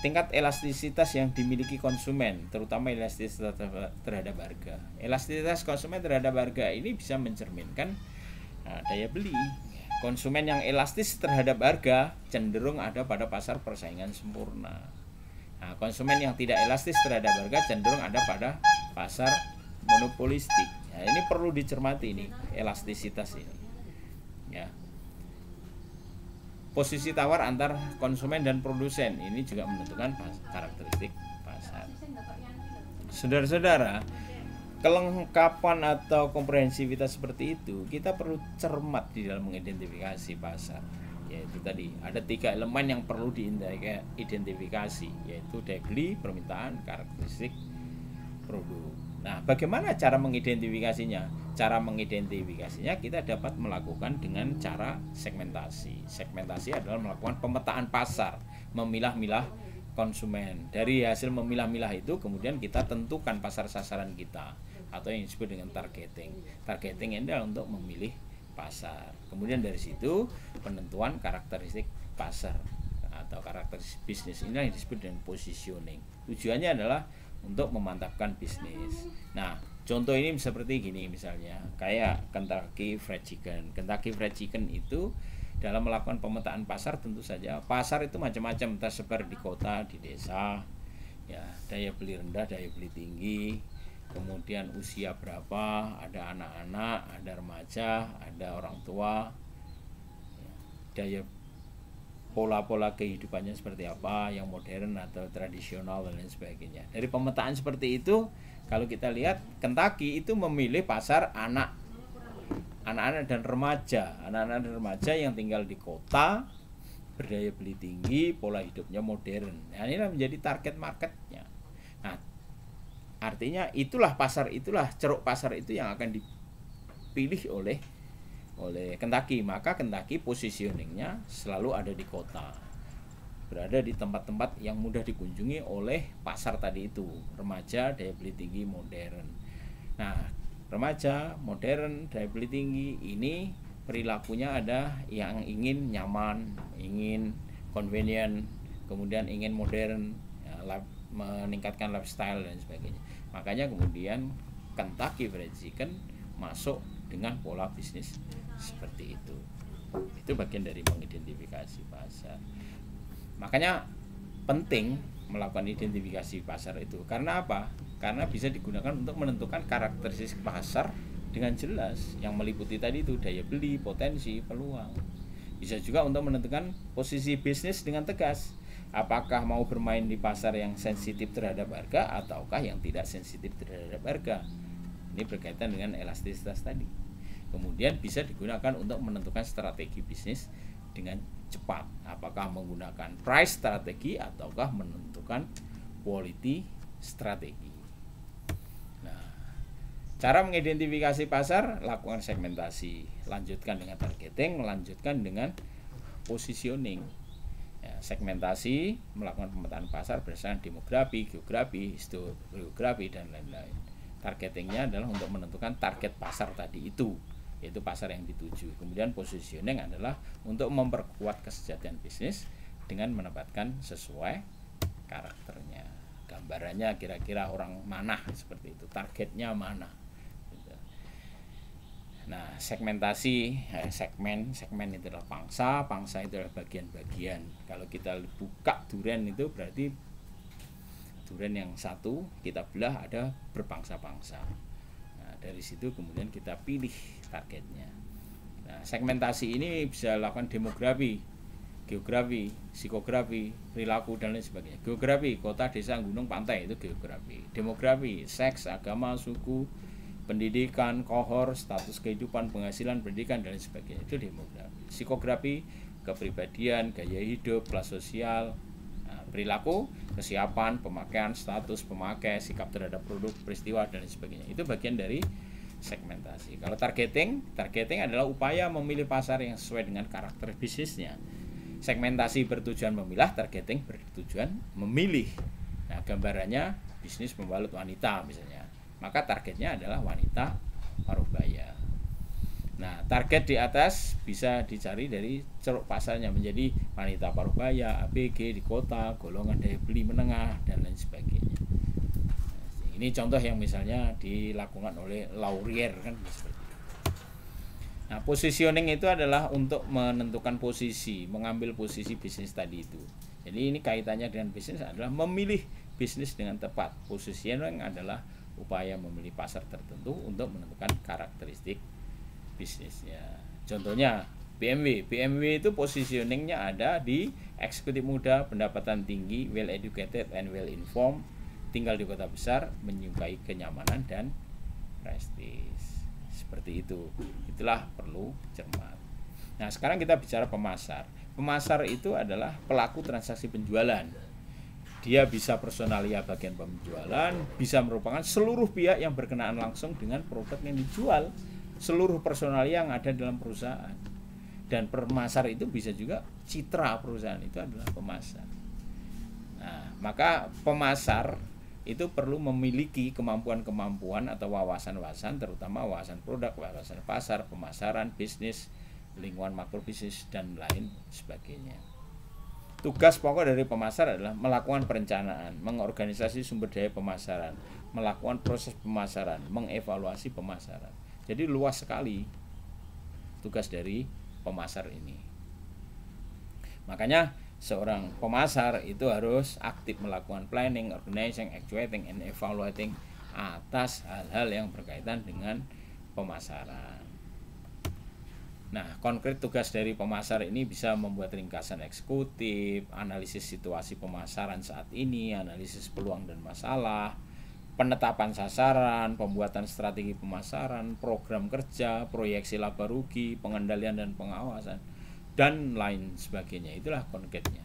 A: tingkat elastisitas yang dimiliki konsumen, terutama elastisitas terhadap harga. Elastisitas konsumen terhadap harga ini bisa mencerminkan daya beli. Konsumen yang elastis terhadap harga cenderung ada pada pasar persaingan sempurna. Nah, konsumen yang tidak elastis terhadap harga cenderung ada pada pasar monopolistik. Nah, ini perlu dicermati ini, elastisitas ini. Ya. Posisi tawar antar konsumen dan produsen ini juga menentukan karakteristik pasar. Saudara-saudara, kelengkapan atau komprehensivitas seperti itu kita perlu cermat di dalam mengidentifikasi pasar. Yaitu tadi ada 3 elemen yang perlu diidentifikasi, yaitu daya beli, permintaan, karakteristik produk. Nah, bagaimana cara mengidentifikasinya? Cara mengidentifikasinya kita dapat melakukan dengan cara segmentasi. Segmentasi adalah melakukan pemetaan pasar, memilah-milah konsumen. Dari hasil memilah-milah itu kemudian kita tentukan pasar sasaran kita, atau yang disebut dengan targeting. Targeting ini adalah untuk memilih pasar. Kemudian dari situ penentuan karakteristik pasar atau karakteristik bisnis, ini yang disebut dengan positioning. Tujuannya adalah untuk memantapkan bisnis. Nah, contoh ini seperti gini misalnya, kayak Kentucky Fried Chicken. Kentucky Fried Chicken itu dalam melakukan pemetaan pasar, tentu saja pasar itu macam-macam, tersebar di kota, di desa. Ya, daya beli rendah, daya beli tinggi. Kemudian usia berapa, ada anak-anak, ada remaja, ada orang tua. Daya pola-pola kehidupannya seperti apa, yang modern atau tradisional dan lain sebagainya. Dari pemetaan seperti itu, kalau kita lihat Kentucky itu memilih pasar anak-anak dan remaja yang tinggal di kota, berdaya beli tinggi, pola hidupnya modern. Nah, ini menjadi target marketnya. Nah, artinya itulah ceruk pasar itu yang akan dipilih oleh Kentucky. Maka Kentucky positioningnya selalu ada di kota, berada di tempat-tempat yang mudah dikunjungi oleh pasar tadi itu, remaja, daya beli tinggi, modern. Nah, remaja, modern, daya beli tinggi ini perilakunya ada yang ingin nyaman, ingin convenient, kemudian ingin modern, ya, meningkatkan lifestyle dan sebagainya. Makanya kemudian Kentucky Fried Chicken masuk dengan pola bisnis seperti itu. Itu bagian dari mengidentifikasi pasar. Makanya penting melakukan identifikasi pasar itu. Karena apa? Karena bisa digunakan untuk menentukan karakteristik pasar dengan jelas, yang meliputi tadi itu daya beli, potensi, peluang. Bisa juga untuk menentukan posisi bisnis dengan tegas. Apakah mau bermain di pasar yang sensitif terhadap harga ataukah yang tidak sensitif terhadap harga. Ini berkaitan dengan elastisitas tadi. Kemudian bisa digunakan untuk menentukan strategi bisnis dengan cepat. Apakah menggunakan price strategi ataukah menentukan quality strategi. Nah, cara mengidentifikasi pasar, lakukan segmentasi, lanjutkan dengan targeting, lanjutkan dengan positioning. Ya, segmentasi, melakukan pemetaan pasar berdasarkan demografi, geografi, historiografi dan lain-lain. Targetingnya adalah untuk menentukan target pasar tadi itu, yaitu pasar yang dituju. Kemudian positioning adalah untuk memperkuat kesejahteraan bisnis dengan menempatkan sesuai karakternya. gambarannya kira-kira orang mana seperti itu, targetnya mana. Nah, segmentasi, segmen itu adalah pangsa itu adalah bagian-bagian. Kalau kita buka durian itu berarti durian yang satu kita belah ada berpangsa-pangsa. Nah, dari situ kemudian kita pilih targetnya. Nah, segmentasi ini bisa lakukan demografi, geografi, psikografi, perilaku dan lain sebagainya. Geografi, kota, desa, gunung, pantai, itu geografi. Demografi, seks, agama, suku, pendidikan, kohor, status kehidupan, penghasilan, pendidikan dan lain sebagainya, itu demografi. Psikografi, kepribadian, gaya hidup, kelas sosial. Nah, perilaku, kesiapan, pemakaian, status pemakai, sikap terhadap produk, peristiwa dan lain sebagainya, itu bagian dari segmentasi. Kalau targeting adalah upaya memilih pasar yang sesuai dengan karakter bisnisnya. Segmentasi bertujuan memilah, targeting bertujuan memilih. Nah, gambarannya bisnis pembalut wanita misalnya, maka targetnya adalah wanita parubaya. Nah, target di atas bisa dicari dari ceruk pasarnya menjadi wanita parubaya, ABG di kota, golongan daya beli menengah dan lain sebagainya. Ini contoh yang misalnya dilakukan oleh Laurier kan seperti itu. Nah, positioning itu adalah untuk menentukan posisi, mengambil posisi bisnis tadi itu. Jadi ini kaitannya dengan bisnis adalah memilih bisnis dengan tepat. Positioning adalah upaya memilih pasar tertentu untuk menentukan karakteristik bisnisnya. Contohnya BMW itu positioningnya ada di eksekutif muda, pendapatan tinggi, well educated and well informed, tinggal di kota besar, menyukai kenyamanan dan prestis. Seperti itu. Itulah perlu cermat. Nah, sekarang kita bicara pemasar. Pemasar itu adalah pelaku transaksi penjualan. Dia bisa personalia bagian penjualan, bisa merupakan seluruh pihak yang berkenaan langsung dengan produk yang dijual, seluruh personalia yang ada dalam perusahaan. Dan pemasar itu bisa juga citra perusahaan itu adalah pemasar. Nah, maka pemasar itu perlu memiliki kemampuan-kemampuan atau wawasan-wawasan, terutama wawasan produk, wawasan pasar, pemasaran, bisnis, lingkungan makro bisnis dan lain sebagainya. Tugas pokok dari pemasar adalah melakukan perencanaan, mengorganisasi sumber daya pemasaran, melakukan proses pemasaran, mengevaluasi pemasaran. Jadi luas sekali tugas dari pemasar ini. Makanya seorang pemasar itu harus aktif melakukan planning, organizing, actuating, and evaluating atas hal-hal yang berkaitan dengan pemasaran. Nah, konkret tugas dari pemasar ini bisa membuat ringkasan eksekutif, analisis situasi pemasaran saat ini, analisis peluang dan masalah, penetapan sasaran, pembuatan strategi pemasaran, program kerja, proyeksi laba rugi, pengendalian dan pengawasan, dan lain sebagainya. Itulah konkretnya.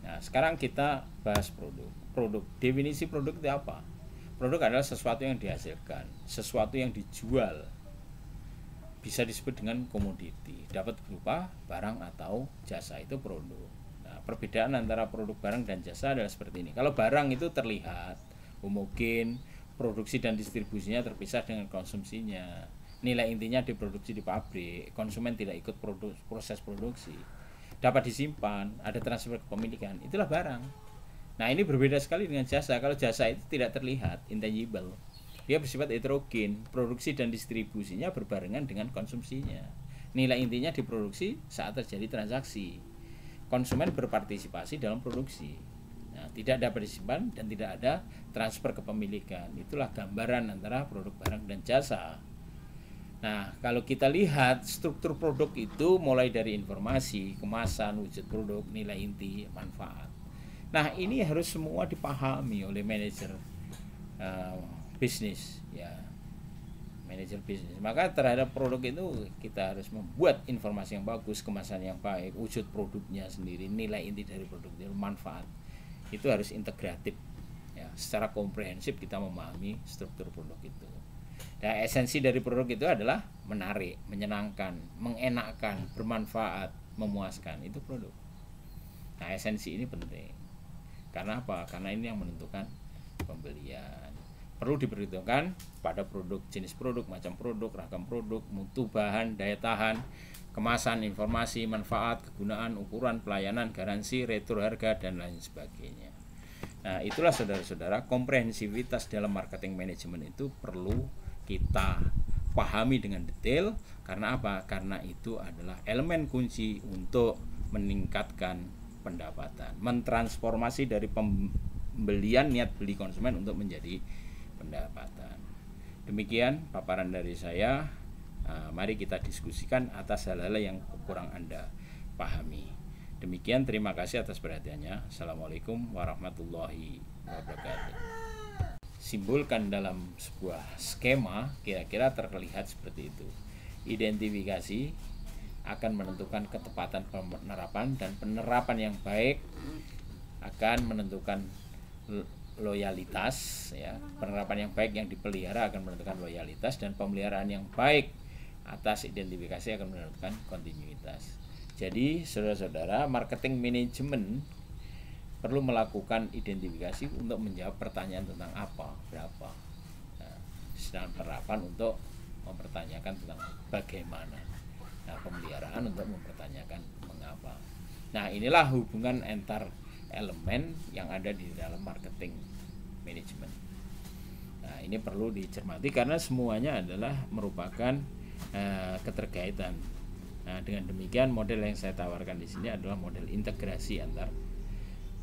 A: Nah, sekarang kita bahas produk. Definisi produk itu apa? Produk adalah sesuatu yang dihasilkan, sesuatu yang dijual. Bisa disebut dengan komoditi, dapat berupa barang atau jasa, itu produk. Nah, perbedaan antara produk barang dan jasa adalah seperti ini. Kalau barang itu terlihat, homogen, produksi dan distribusinya terpisah dengan konsumsinya. Nilai intinya diproduksi di pabrik, konsumen tidak ikut proses produksi, dapat disimpan, ada transfer kepemilikan, itulah barang. Nah, ini berbeda sekali dengan jasa. Kalau jasa itu tidak terlihat, intangible, dia bersifat heterogen, produksi dan distribusinya berbarengan dengan konsumsinya. Nilai intinya diproduksi saat terjadi transaksi, konsumen berpartisipasi dalam produksi. Nah, tidak dapat disimpan dan tidak ada transfer kepemilikan. Itulah gambaran antara produk barang dan jasa. Nah, kalau kita lihat struktur produk itu mulai dari informasi, kemasan, wujud produk, nilai inti, manfaat. Nah, ini harus semua dipahami oleh manajer bisnis, ya, manajer bisnis. Maka terhadap produk itu kita harus membuat informasi yang bagus, kemasan yang baik, wujud produknya sendiri, nilai inti dari produk itu, manfaat. Itu harus integratif, ya, secara komprehensif kita memahami struktur produk itu. Dan esensi dari produk itu adalah menarik, menyenangkan, mengenakkan, bermanfaat, memuaskan. Itu produk. Nah, esensi ini penting. Karena apa? Karena ini yang menentukan pembelian. Perlu diperhitungkan pada produk, jenis produk, macam produk, ragam produk, mutu bahan, daya tahan, kemasan, informasi, manfaat, kegunaan, ukuran, pelayanan, garansi, retur harga, dan lain sebagainya. Nah, itulah saudara-saudara, komprehensivitas dalam marketing manajemen itu perlu kita pahami dengan detail. Karena apa? Karena itu adalah elemen kunci untuk meningkatkan pendapatan, mentransformasi dari pembelian niat beli konsumen untuk menjadi pendapatan. Demikian paparan dari saya. Mari kita diskusikan atas hal-hal yang kurang Anda pahami. Demikian, terima kasih atas perhatiannya. Assalamualaikum warahmatullahi wabarakatuh. Simbolkan dalam sebuah skema kira-kira terlihat seperti itu. Identifikasi akan menentukan ketepatan penerapan, dan penerapan yang baik akan menentukan loyalitas, ya. Penerapan yang baik yang dipelihara akan menentukan loyalitas, dan pemeliharaan yang baik atas identifikasi akan menentukan kontinuitas. Jadi saudara-saudara, marketing manajemen perlu melakukan identifikasi untuk menjawab pertanyaan tentang apa, berapa. Nah, sedangkan penerapan untuk mempertanyakan tentang bagaimana. Nah, pemeliharaan untuk mempertanyakan mengapa. Nah, inilah hubungan antar elemen yang ada di dalam marketing manajemen. Nah, ini perlu dicermati karena semuanya adalah merupakan keterkaitan. Nah, dengan demikian model yang saya tawarkan di sini adalah model integrasi antar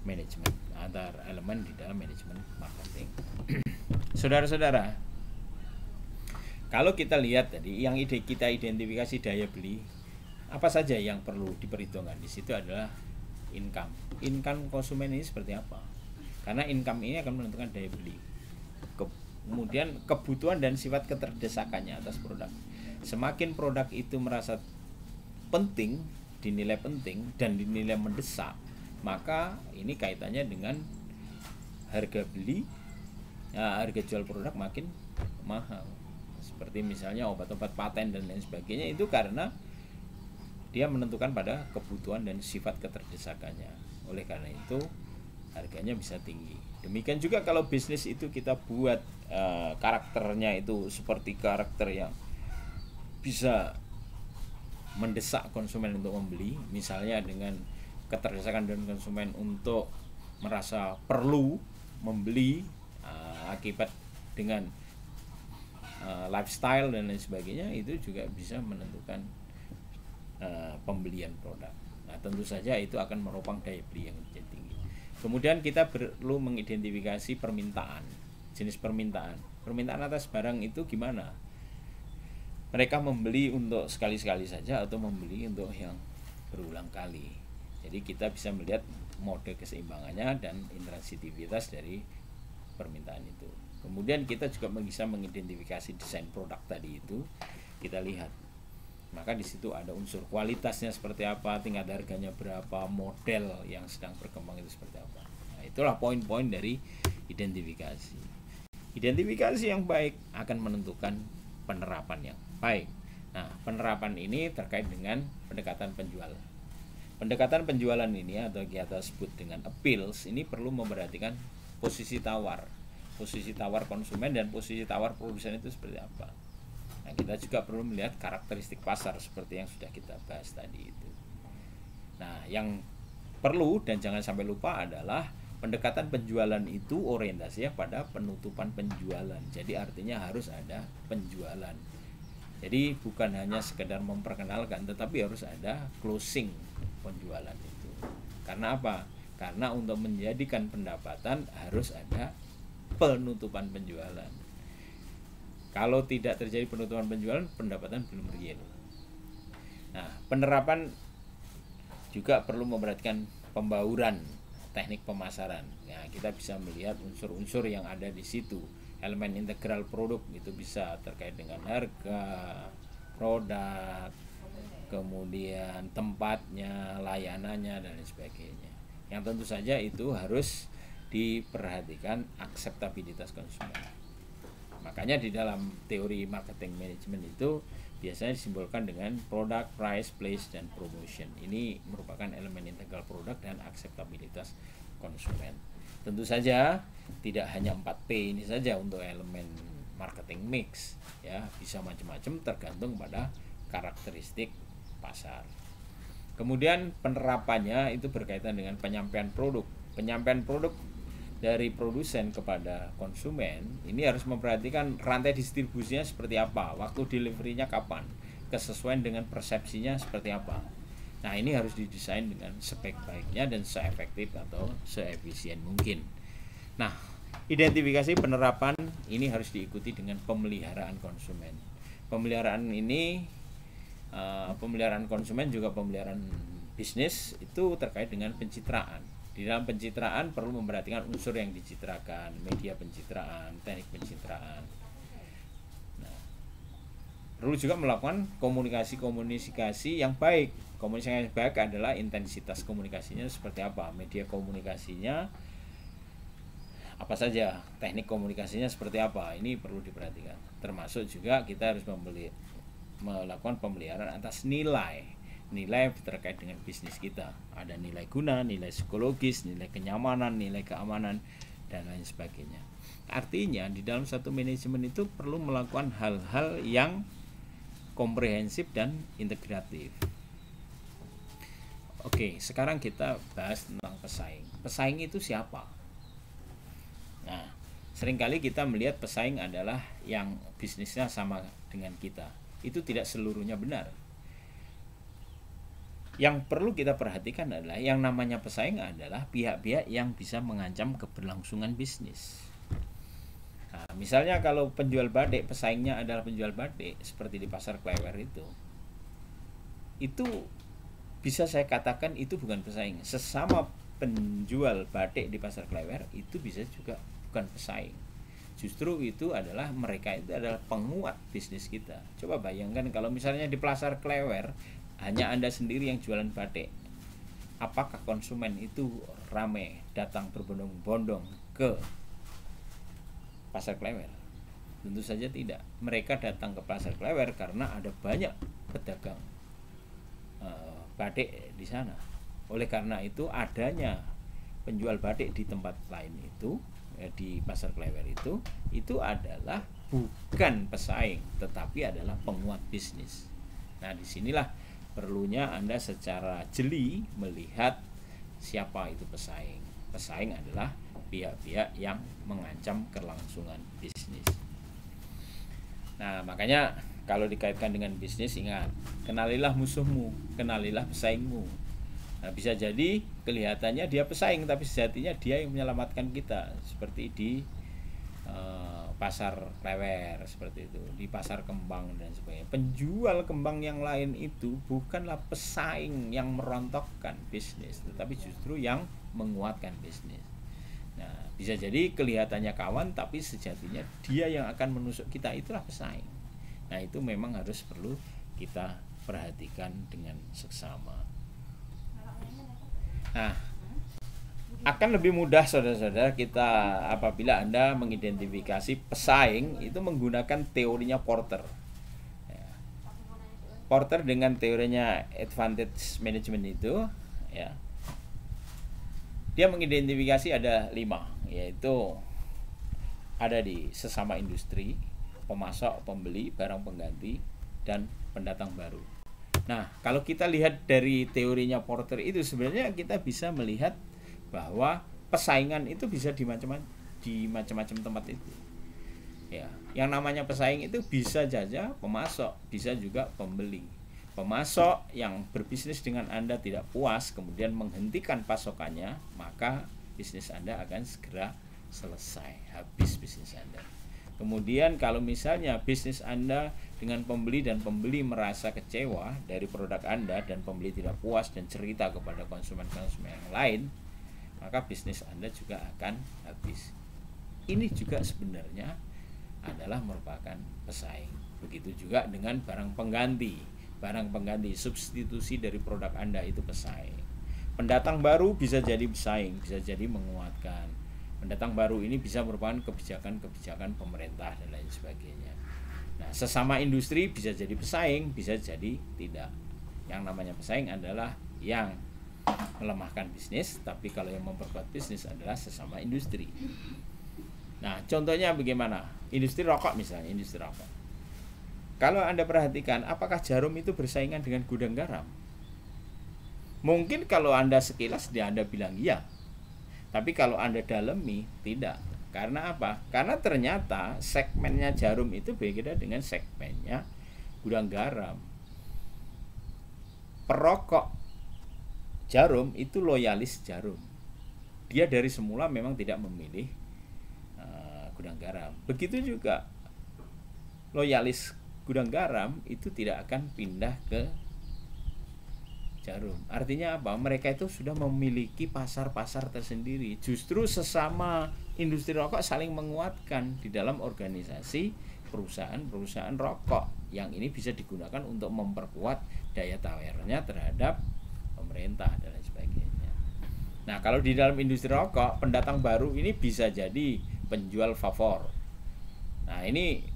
A: manajemen, antar elemen di dalam manajemen marketing. Saudara-saudara, kalau kita lihat tadi yang kita identifikasi daya beli, apa saja yang perlu diperhitungkan di situ adalah income konsumen ini seperti apa, karena income ini akan menentukan daya beli. Kemudian kebutuhan dan sifat keterdesakannya atas produk. Semakin produk itu merasa penting, dinilai penting dan dinilai mendesak, maka ini kaitannya dengan harga beli, harga jual produk makin mahal. Seperti misalnya obat-obat paten dan lain sebagainya, itu karena dia menentukan pada kebutuhan dan sifat keterdesakannya. Oleh karena itu harganya bisa tinggi. Demikian juga kalau bisnis itu kita buat karakternya itu seperti karakter yang bisa mendesak konsumen untuk membeli, misalnya dengan keterdesakan dan konsumen untuk merasa perlu membeli akibat dengan lifestyle dan lain sebagainya, itu juga bisa menentukan pembelian produk. Nah, tentu saja itu akan menopang daya beli yang lebih tinggi. Kemudian kita perlu mengidentifikasi permintaan, jenis permintaan atas barang itu gimana. Mereka membeli untuk sekali-sekali saja atau membeli untuk yang berulang kali. Jadi kita bisa melihat mode keseimbangannya dan intransitivitas dari permintaan itu. Kemudian kita juga bisa mengidentifikasi desain produk tadi itu. Kita lihat, maka di situ ada unsur kualitasnya seperti apa, tingkat harganya berapa, model yang sedang berkembang itu seperti apa. Nah, itulah poin-poin dari identifikasi. Identifikasi yang baik akan menentukan penerapan yang baik. Nah, penerapan ini terkait dengan pendekatan penjual. Pendekatan penjualan ini atau kita sebut dengan appeals ini perlu memperhatikan posisi tawar konsumen dan posisi tawar produsen itu seperti apa. Nah, kita juga perlu melihat karakteristik pasar seperti yang sudah kita bahas tadi itu. Nah, yang perlu dan jangan sampai lupa adalah pendekatan penjualan itu orientasinya pada penutupan penjualan. Jadi artinya harus ada penjualan. Jadi bukan hanya sekedar memperkenalkan, tetapi harus ada closing penjualan itu. Karena apa? Karena untuk menjadikan pendapatan harus ada penutupan penjualan. Kalau tidak terjadi penutupan penjualan, pendapatan belum real. Nah, penerapan juga perlu memperhatikan pembauran teknik pemasaran. Nah, kita bisa melihat unsur-unsur yang ada di situ. Elemen integral produk itu bisa terkait dengan harga, produk, kemudian tempatnya, layanannya dan lain sebagainya. Yang tentu saja itu harus diperhatikan akseptabilitas konsumen. Makanya di dalam teori marketing management itu biasanya disimbolkan dengan product, price, place, dan promotion. Ini merupakan elemen integral produk dan akseptabilitas konsumen. Tentu saja tidak hanya 4P ini saja untuk elemen marketing mix, ya, bisa macam-macam tergantung pada karakteristik pasar. Kemudian penerapannya itu berkaitan dengan penyampaian produk. Penyampaian produk dari produsen kepada konsumen ini harus memperhatikan rantai distribusinya seperti apa, waktu deliverynya kapan, kesesuaian dengan persepsinya seperti apa. Nah, ini harus didesain dengan sebaik-baiknya dan seefektif atau seefisien mungkin. Nah, identifikasi penerapan ini harus diikuti dengan pemeliharaan konsumen. Pemeliharaan ini pemeliharaan konsumen juga pemeliharaan bisnis itu terkait dengan pencitraan. Di dalam pencitraan perlu memperhatikan unsur yang dicitrakan, media pencitraan, teknik pencitraan. Nah, perlu juga melakukan komunikasi yang baik. Komunikasi yang baik adalah intensitas komunikasinya seperti apa, media komunikasinya apa saja, teknik komunikasinya seperti apa. Ini perlu diperhatikan. Termasuk juga kita harus melakukan pemeliharaan atas nilai terkait dengan bisnis kita. Ada nilai guna, nilai psikologis, nilai kenyamanan, nilai keamanan, dan lain sebagainya. Artinya di dalam satu manajemen itu perlu melakukan hal-hal yang komprehensif dan integratif. Oke, sekarang kita bahas tentang pesaing. Pesaing itu siapa? Nah, seringkali kita melihat pesaing adalah yang bisnisnya sama dengan kita. Itu tidak seluruhnya benar. Yang perlu kita perhatikan adalah yang namanya pesaing adalah pihak-pihak yang bisa mengancam keberlangsungan bisnis. Nah, misalnya kalau penjual batik pesaingnya adalah penjual batik seperti di pasar Klewer itu bisa saya katakan itu bukan pesaing. Sesama penjual batik di pasar Klewer itu bisa juga bukan pesaing. Justru itu adalah mereka itu adalah penguat bisnis kita. Coba bayangkan kalau misalnya di pasar Klewer hanya Anda sendiri yang jualan batik, apakah konsumen itu ramai datang berbondong-bondong ke pasar Klewer? Tentu saja tidak. Mereka datang ke pasar Klewer karena ada banyak pedagang batik di sana. Oleh karena itu adanya penjual batik di tempat lain itu, di pasar Klewer itu adalah bukan pesaing, tetapi adalah penguat bisnis. Nah, disinilah perlunya Anda secara jeli melihat siapa itu pesaing. Pesaing adalah pihak-pihak yang mengancam kelangsungan bisnis. Nah, makanya kalau dikaitkan dengan bisnis, ingat, kenalilah musuhmu, kenalilah pesaingmu. Nah, bisa jadi kelihatannya dia pesaing, tapi sejatinya dia yang menyelamatkan kita, seperti di pasar Klewer seperti itu, di pasar kembang dan sebagainya. Penjual kembang yang lain itu bukanlah pesaing yang merontokkan bisnis, tetapi justru yang menguatkan bisnis. Nah, bisa jadi kelihatannya kawan, tapi sejatinya dia yang akan menusuk kita, itulah pesaing. Nah, itu memang harus perlu kita perhatikan dengan seksama. Nah, akan lebih mudah saudara-saudara kita apabila Anda mengidentifikasi pesaing itu menggunakan teorinya Porter. Porter dengan teorinya advantage management itu, ya, dia mengidentifikasi ada 5, yaitu ada di sesama industri, pemasok, pembeli, barang pengganti, dan pendatang baru. Nah, kalau kita lihat dari teorinya Porter itu sebenarnya kita bisa melihat bahwa pesaingan itu bisa di macam-macam tempat itu. Ya, yang namanya pesaing itu bisa saja pemasok, bisa juga pembeli. Pemasok yang berbisnis dengan Anda tidak puas kemudian menghentikan pasokannya, maka bisnis Anda akan segera selesai, habis bisnis Anda. Kemudian kalau misalnya bisnis Anda dengan pembeli dan pembeli merasa kecewa dari produk Anda dan pembeli tidak puas dan cerita kepada konsumen-konsumen yang lain, maka bisnis Anda juga akan habis. Ini juga sebenarnya adalah merupakan pesaing. Begitu juga dengan barang pengganti. Barang pengganti, substitusi dari produk Anda itu pesaing. Pendatang baru bisa jadi pesaing, bisa jadi menguatkan. Pendatang baru ini bisa merupakan kebijakan-kebijakan pemerintah dan lain sebagainya. Nah, sesama industri bisa jadi pesaing, bisa jadi tidak. Yang namanya pesaing adalah yang melemahkan bisnis, tapi kalau yang memperkuat bisnis adalah sesama industri. Nah, contohnya bagaimana? Industri rokok misalnya, industri rokok. Kalau Anda perhatikan, apakah Jarum itu bersaingan dengan gudang garam? Mungkin kalau Anda sekilas Anda bilang iya. Tapi kalau Anda dalami, tidak. Karena apa? Karena ternyata segmennya jarum itu berbeda dengan segmennya gudang garam. Perokok jarum itu loyalis jarum. Dia dari semula memang tidak memilih gudang garam. Begitu juga loyalis gudang garam itu tidak akan pindah ke jarum. Artinya apa? Mereka itu sudah memiliki pasar-pasar tersendiri. Justru sesama industri rokok saling menguatkan di dalam organisasi perusahaan-perusahaan rokok, yang ini bisa digunakan untuk memperkuat daya tawarnya terhadap pemerintah dan lain sebagainya. Nah, kalau di dalam industri rokok, pendatang baru ini bisa jadi penjual favor. Nah, ini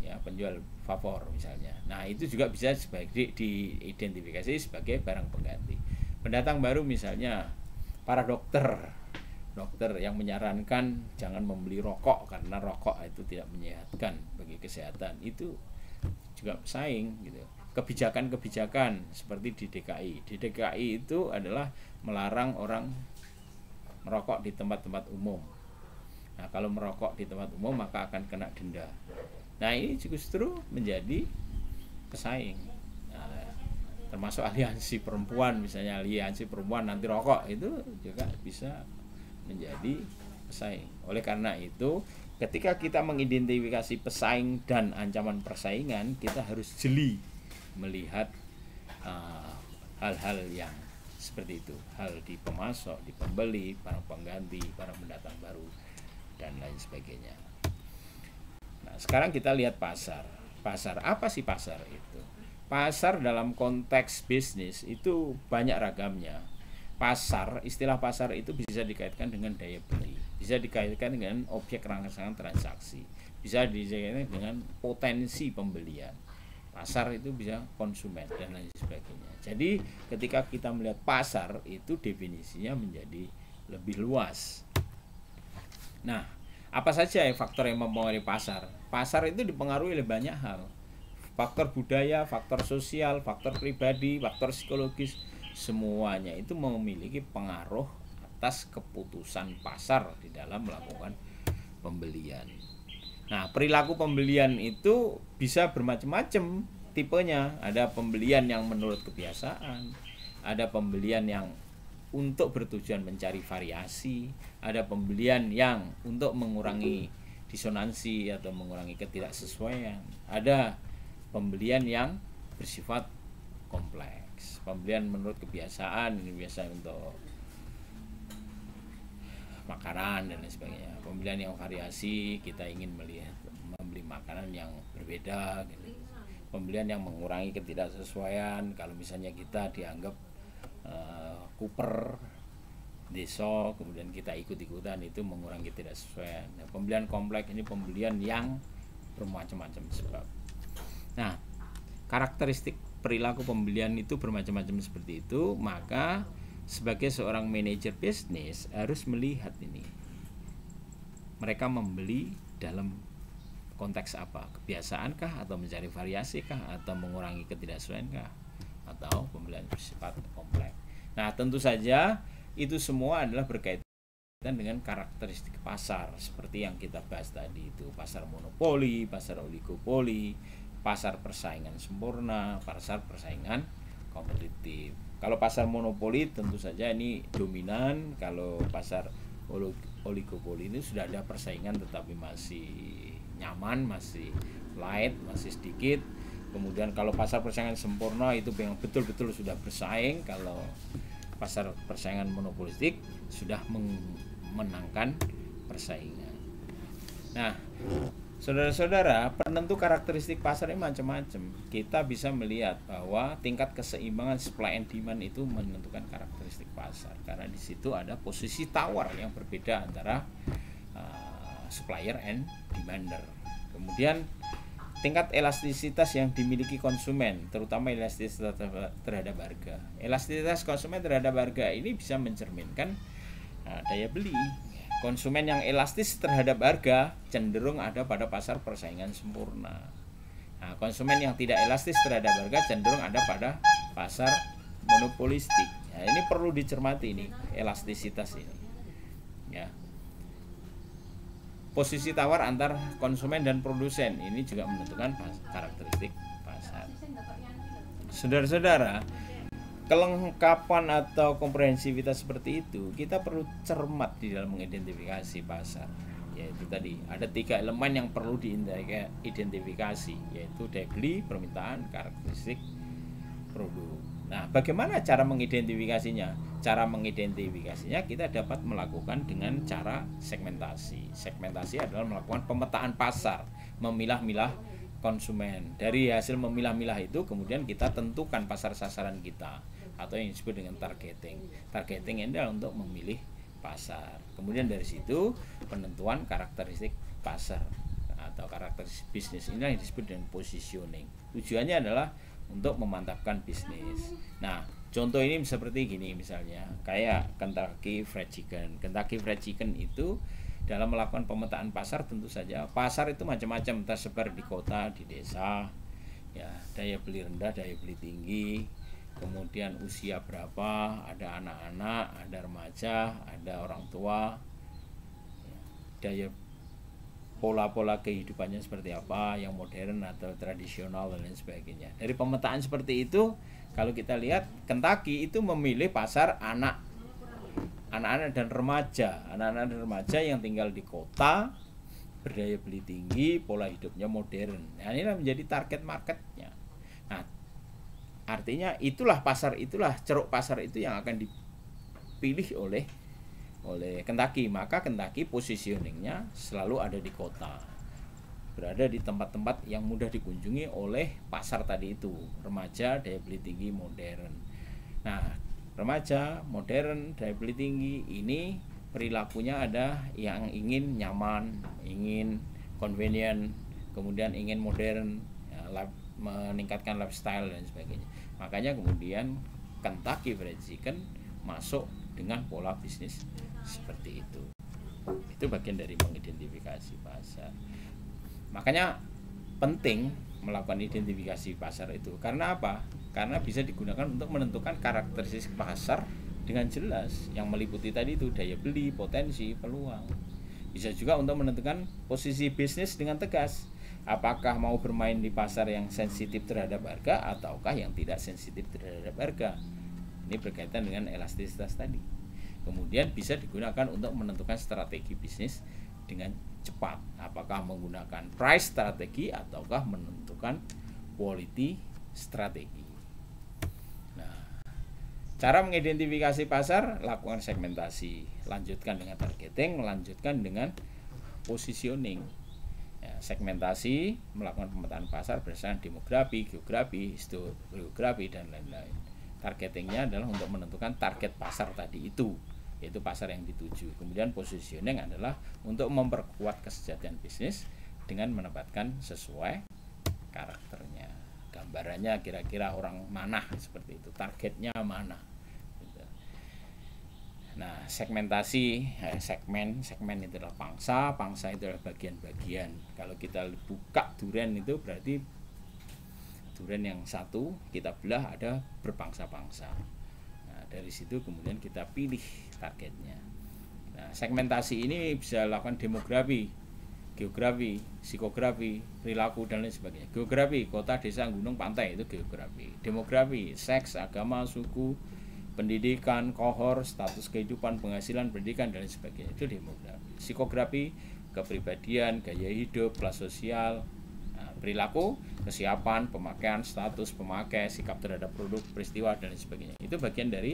A: ya penjual favor misalnya. Nah, itu juga bisa sebagai diidentifikasi sebagai barang pengganti. Pendatang baru misalnya para dokter yang menyarankan jangan membeli rokok karena rokok itu tidak menyehatkan bagi kesehatan, itu juga pesaing gitu. Kebijakan-kebijakan seperti di DKI. Di DKI itu adalah melarang orang merokok di tempat-tempat umum. Nah, kalau merokok di tempat umum maka akan kena denda. Nah, ini justru menjadi pesaing. Nah, termasuk aliansi perempuan, misalnya aliansi perempuan anti rokok itu juga bisa menjadi pesaing. Oleh karena itu, ketika kita mengidentifikasi pesaing dan ancaman persaingan, kita harus jeli melihat hal-hal yang seperti itu, hal di pemasok, di pembeli, para pengganti, para pendatang baru, dan lain sebagainya. Nah, sekarang kita lihat pasar. Pasar, apa sih pasar itu? Pasar dalam konteks bisnis itu banyak ragamnya. Pasar, istilah pasar itu bisa dikaitkan dengan daya beli, bisa dikaitkan dengan objek rangsangan transaksi, bisa dikaitkan dengan potensi pembelian. Pasar itu bisa konsumen dan lain sebagainya. Jadi ketika kita melihat pasar itu definisinya menjadi lebih luas. Nah, apa saja faktor yang mempengaruhi pasar? Pasar itu dipengaruhi oleh banyak hal. Faktor budaya, faktor sosial, faktor pribadi, faktor psikologis, semuanya itu memiliki pengaruh atas keputusan pasar di dalam melakukan pembelian. Nah, perilaku pembelian itu bisa bermacam-macam tipenya. Ada pembelian yang menurut kebiasaan, ada pembelian yang untuk bertujuan mencari variasi, ada pembelian yang untuk mengurangi disonansi atau mengurangi ketidaksesuaian, ada pembelian yang bersifat kompleks, pembelian menurut kebiasaan, ini biasa untuk makanan dan lain sebagainya. Pembelian yang variasi, kita ingin membeli makanan yang berbeda gitu. Pembelian yang mengurangi ketidaksesuaian, kalau misalnya kita dianggap kuper deso, kemudian kita ikut-ikutan, itu mengurangi ketidaksesuaian. Nah, pembelian kompleks ini pembelian yang bermacam-macam sebab. Nah, karakteristik perilaku pembelian itu bermacam-macam seperti itu, maka sebagai seorang manajer bisnis harus melihat ini. Mereka membeli dalam konteks apa? Kebiasaankah, atau mencari variasikah, atau mengurangi ketidaksesuaiankah, atau pembelian bersifat kompleks. Nah, tentu saja itu semua adalah berkaitan dengan karakteristik pasar seperti yang kita bahas tadi itu, pasar monopoli, pasar oligopoli, pasar persaingan sempurna, pasar persaingan kompetitif. Kalau pasar monopoli tentu saja ini dominan, kalau pasar oligopoli ini sudah ada persaingan tetapi masih nyaman, masih light, masih sedikit. Kemudian kalau pasar persaingan sempurna itu yang betul-betul sudah bersaing. Kalau pasar persaingan monopolistik sudah memenangkan persaingan. Nah, saudara-saudara, penentu karakteristik pasar ini macam-macam. Kita bisa melihat bahwa tingkat keseimbangan supply and demand itu menentukan karakteristik pasar, karena di situ ada posisi tawar yang berbeda antara supplier and demander. Kemudian tingkat elastisitas yang dimiliki konsumen, terutama elastisitas terhadap harga. Elastisitas konsumen terhadap harga ini bisa mencerminkan daya beli. Konsumen yang elastis terhadap harga cenderung ada pada pasar persaingan sempurna. Nah, konsumen yang tidak elastis terhadap harga cenderung ada pada pasar monopolistik. Nah, ini perlu dicermati ini, elastisitas ini. posisi tawar antar konsumen dan produsen, ini juga menentukan karakteristik pasar. Saudara-saudara, kelengkapan atau komprehensivitas seperti itu kita perlu cermat di dalam mengidentifikasi pasar. Yaitu tadi ada 3 elemen yang perlu diidentifikasi, yaitu daya beli, permintaan, karakteristik produk. Nah, bagaimana cara mengidentifikasinya? Cara mengidentifikasinya kita dapat melakukan dengan cara segmentasi. Segmentasi adalah melakukan pemetaan pasar, memilah-milah konsumen. Dari hasil memilah-milah itu kemudian kita tentukan pasar sasaran kita, atau yang disebut dengan targeting. Targeting ini adalah untuk memilih pasar. Kemudian dari situ penentuan karakteristik pasar atau karakteristik bisnis, ini yang disebut dengan positioning. Tujuannya adalah untuk memantapkan bisnis. Nah, contoh ini seperti gini misalnya, kayak Kentucky Fried Chicken. Kentucky Fried Chicken itu dalam melakukan pemetaan pasar, tentu saja pasar itu macam-macam, tersebar di kota, di desa, ya, daya beli rendah, daya beli tinggi, kemudian usia berapa, ada anak-anak, ada remaja, ada orang tua, daya pola-pola kehidupannya seperti apa, yang modern atau tradisional dan lain sebagainya. Dari pemetaan seperti itu, kalau kita lihat Kentucky itu memilih pasar anak-anak dan remaja yang tinggal di kota, berdaya beli tinggi, pola hidupnya modern. Nah, inilah menjadi target marketnya. Nah, artinya itulah ceruk pasar itu yang akan dipilih oleh Kentucky. Maka Kentucky positioningnya selalu ada di kota, berada di tempat-tempat yang mudah dikunjungi oleh pasar tadi itu, remaja, daya beli tinggi, modern. Nah, remaja, modern, daya beli tinggi ini perilakunya ada yang ingin nyaman, ingin convenient, kemudian ingin modern, ya, meningkatkan lifestyle dan sebagainya. Makanya kemudian Kentucky Fried Chicken masuk dengan pola bisnis seperti itu. Itu bagian dari mengidentifikasi pasar. Makanya penting melakukan identifikasi pasar itu. Karena apa? Karena bisa digunakan untuk menentukan karakteristik pasar dengan jelas, yang meliputi tadi itu daya beli, potensi, peluang. Bisa juga untuk menentukan posisi bisnis dengan tegas. Apakah mau bermain di pasar yang sensitif terhadap harga ataukah yang tidak sensitif terhadap harga. Ini berkaitan dengan elastisitas tadi. Kemudian bisa digunakan untuk menentukan strategi bisnis dengan cepat. Apakah menggunakan price strategi ataukah menentukan quality strategi. Nah, cara mengidentifikasi pasar, lakukan segmentasi, lanjutkan dengan targeting, lanjutkan dengan positioning. Ya, segmentasi, melakukan pemetaan pasar berdasarkan demografi, geografi, historiografi, dan lain-lain. Targetingnya adalah untuk menentukan target pasar tadi itu, yaitu pasar yang dituju. Kemudian positioning adalah untuk memperkuat kesejahteraan bisnis dengan menempatkan sesuai karakternya. Gambarannya kira-kira orang mana seperti itu, targetnya mana. Nah, segmentasi, segmen itu adalah pangsa itu adalah bagian-bagian. Kalau kita buka durian itu berarti durian yang satu kita belah ada berpangsa-pangsa. Nah, dari situ kemudian kita pilih targetnya. Nah, segmentasi ini bisa lakukan demografi, geografi, psikografi, perilaku dan lain sebagainya. Geografi, kota, desa, gunung, pantai, itu geografi. Demografi, seks, agama, suku, pendidikan, kohor, status kehidupan, penghasilan, pendidikan dan lain sebagainya, itu demografi. Psikografi, kepribadian, gaya hidup, kelas sosial. Nah, perilaku, kesiapan, pemakaian, status pemakai, sikap terhadap produk, peristiwa dan lain sebagainya. Itu bagian dari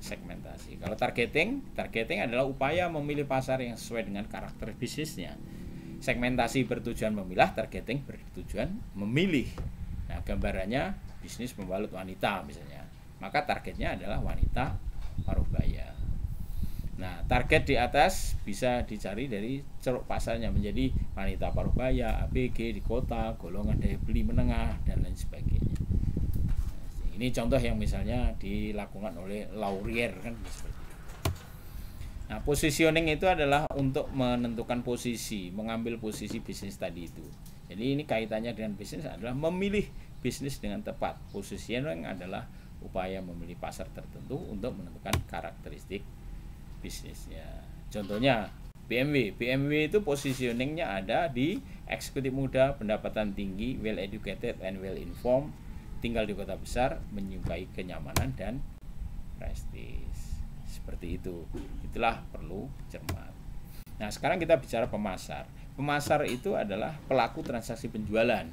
A: segmentasi. Kalau targeting adalah upaya memilih pasar yang sesuai dengan karakter bisnisnya. Segmentasi bertujuan memilah, targeting bertujuan memilih. Nah, gambarannya bisnis pembalut wanita misalnya, maka targetnya adalah wanita paruh baya. Nah, target di atas bisa dicari dari ceruk pasarnya menjadi wanita paruh baya, ABG di kota, golongan daya beli menengah dan lain sebagainya. Ini contoh yang misalnya dilakukan oleh Laurier kan seperti itu. Nah, positioning itu adalah untuk menentukan posisi, mengambil posisi bisnis tadi itu. Jadi ini kaitannya dengan bisnis adalah memilih bisnis dengan tepat. Positioning adalah upaya memilih pasar tertentu untuk menentukan karakteristik bisnisnya. Contohnya BMW itu positioningnya ada di eksekutif muda, pendapatan tinggi, well educated and well informed, tinggal di kota besar, menyukai kenyamanan dan prestis. Seperti itu. Itulah perlu cermat. Nah, sekarang kita bicara pemasar. Pemasar itu adalah pelaku transaksi penjualan.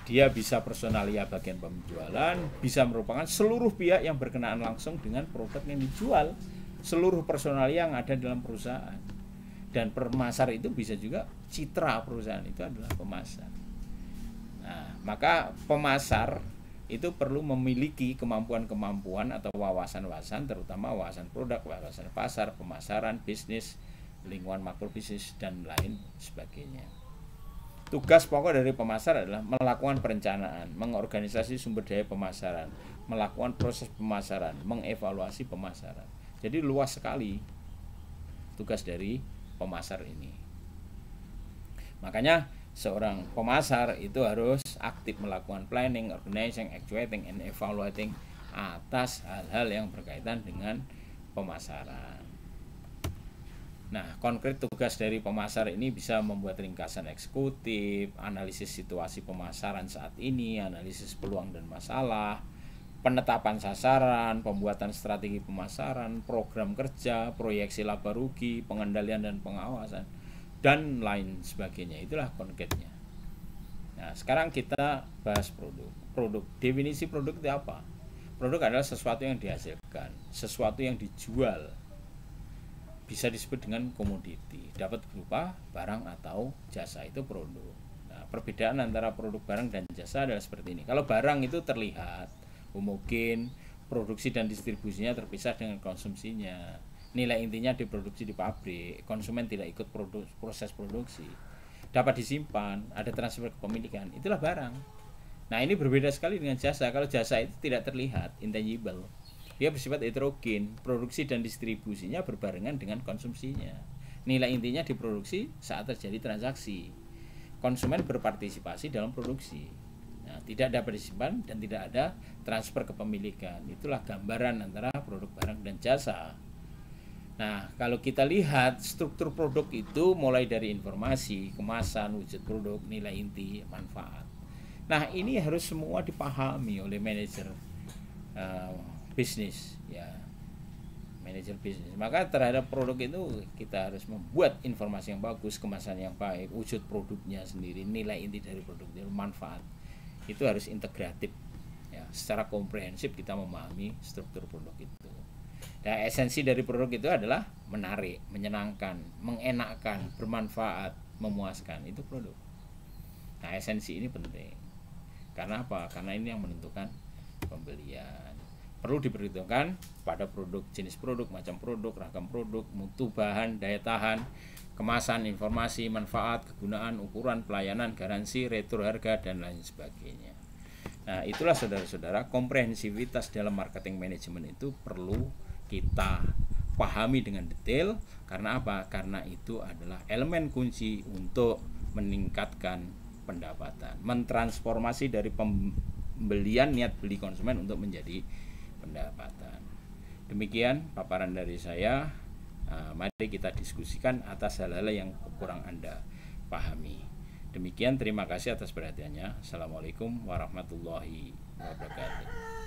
A: Dia bisa personalia bagian penjualan, bisa merupakan seluruh pihak yang berkenaan langsung dengan produk yang dijual, seluruh personalia yang ada dalam perusahaan. Dan pemasar itu bisa juga citra perusahaan, itu adalah pemasar. Nah, maka pemasar itu perlu memiliki kemampuan-kemampuan atau wawasan-wawasan, terutama wawasan produk, wawasan pasar, pemasaran, bisnis, lingkungan makro bisnis, dan lain sebagainya. Tugas pokok dari pemasar adalah melakukan perencanaan, mengorganisasi sumber daya pemasaran, melakukan proses pemasaran, mengevaluasi pemasaran. Jadi luas sekali tugas dari pemasar ini. Makanya seorang pemasar itu harus aktif melakukan planning, organizing, actuating, and evaluating atas hal-hal yang berkaitan dengan pemasaran. Nah, konkret tugas dari pemasar ini bisa membuat ringkasan eksekutif, analisis situasi pemasaran saat ini, analisis peluang dan masalah, penetapan sasaran, pembuatan strategi pemasaran, program kerja, proyeksi laba rugi, pengendalian dan pengawasan, dan lain sebagainya. Itulah konkretnya. Nah, sekarang kita bahas produk. Definisi produk itu apa? Produk adalah sesuatu yang dihasilkan, sesuatu yang dijual. Bisa disebut dengan komoditi, dapat berupa barang atau jasa, itu produk. Nah, perbedaan antara produk barang dan jasa adalah seperti ini. Kalau barang itu terlihat, homogen, produksi dan distribusinya terpisah dengan konsumsinya. Nilai intinya diproduksi di pabrik, konsumen tidak ikut proses produksi. Dapat disimpan, ada transfer kepemilikan, itulah barang. Nah, ini berbeda sekali dengan jasa. Kalau jasa itu tidak terlihat, intangible. Dia bersifat heterogen, produksi dan distribusinya berbarengan dengan konsumsinya. Nilai intinya diproduksi saat terjadi transaksi. Konsumen berpartisipasi dalam produksi. Nah, tidak dapat disimpan dan tidak ada transfer kepemilikan. Itulah gambaran antara produk barang dan jasa. Nah, kalau kita lihat struktur produk itu mulai dari informasi, kemasan, wujud produk, nilai inti, manfaat. Nah, ini harus semua dipahami oleh manajer bisnis, ya, manajer bisnis. Maka terhadap produk itu kita harus membuat informasi yang bagus, kemasan yang baik, wujud produknya sendiri, nilai inti dari produk itu, manfaat. Itu harus integratif, ya, secara komprehensif kita memahami struktur produk itu. Dan esensi dari produk itu adalah menarik, menyenangkan, mengenakkan, bermanfaat, memuaskan. Itu produk. Nah, esensi ini penting. Karena apa? Karena ini yang menentukan pembelian. Perlu diperhitungkan pada produk, jenis produk, macam produk, ragam produk, mutu bahan, daya tahan, kemasan, informasi, manfaat, kegunaan, ukuran, pelayanan, garansi, retro harga, dan lain sebagainya. Nah, itulah saudara-saudara, komprehensivitas dalam marketing manajemen itu perlu kita pahami dengan detail. Karena apa? Karena itu adalah elemen kunci untuk meningkatkan pendapatan, mentransformasi dari pembelian niat beli konsumen untuk menjadi pendapatan. Demikian paparan dari saya. Mari kita diskusikan atas hal-hal yang kurang Anda pahami. Demikian, terima kasih atas perhatiannya. Assalamualaikum warahmatullahi wabarakatuh.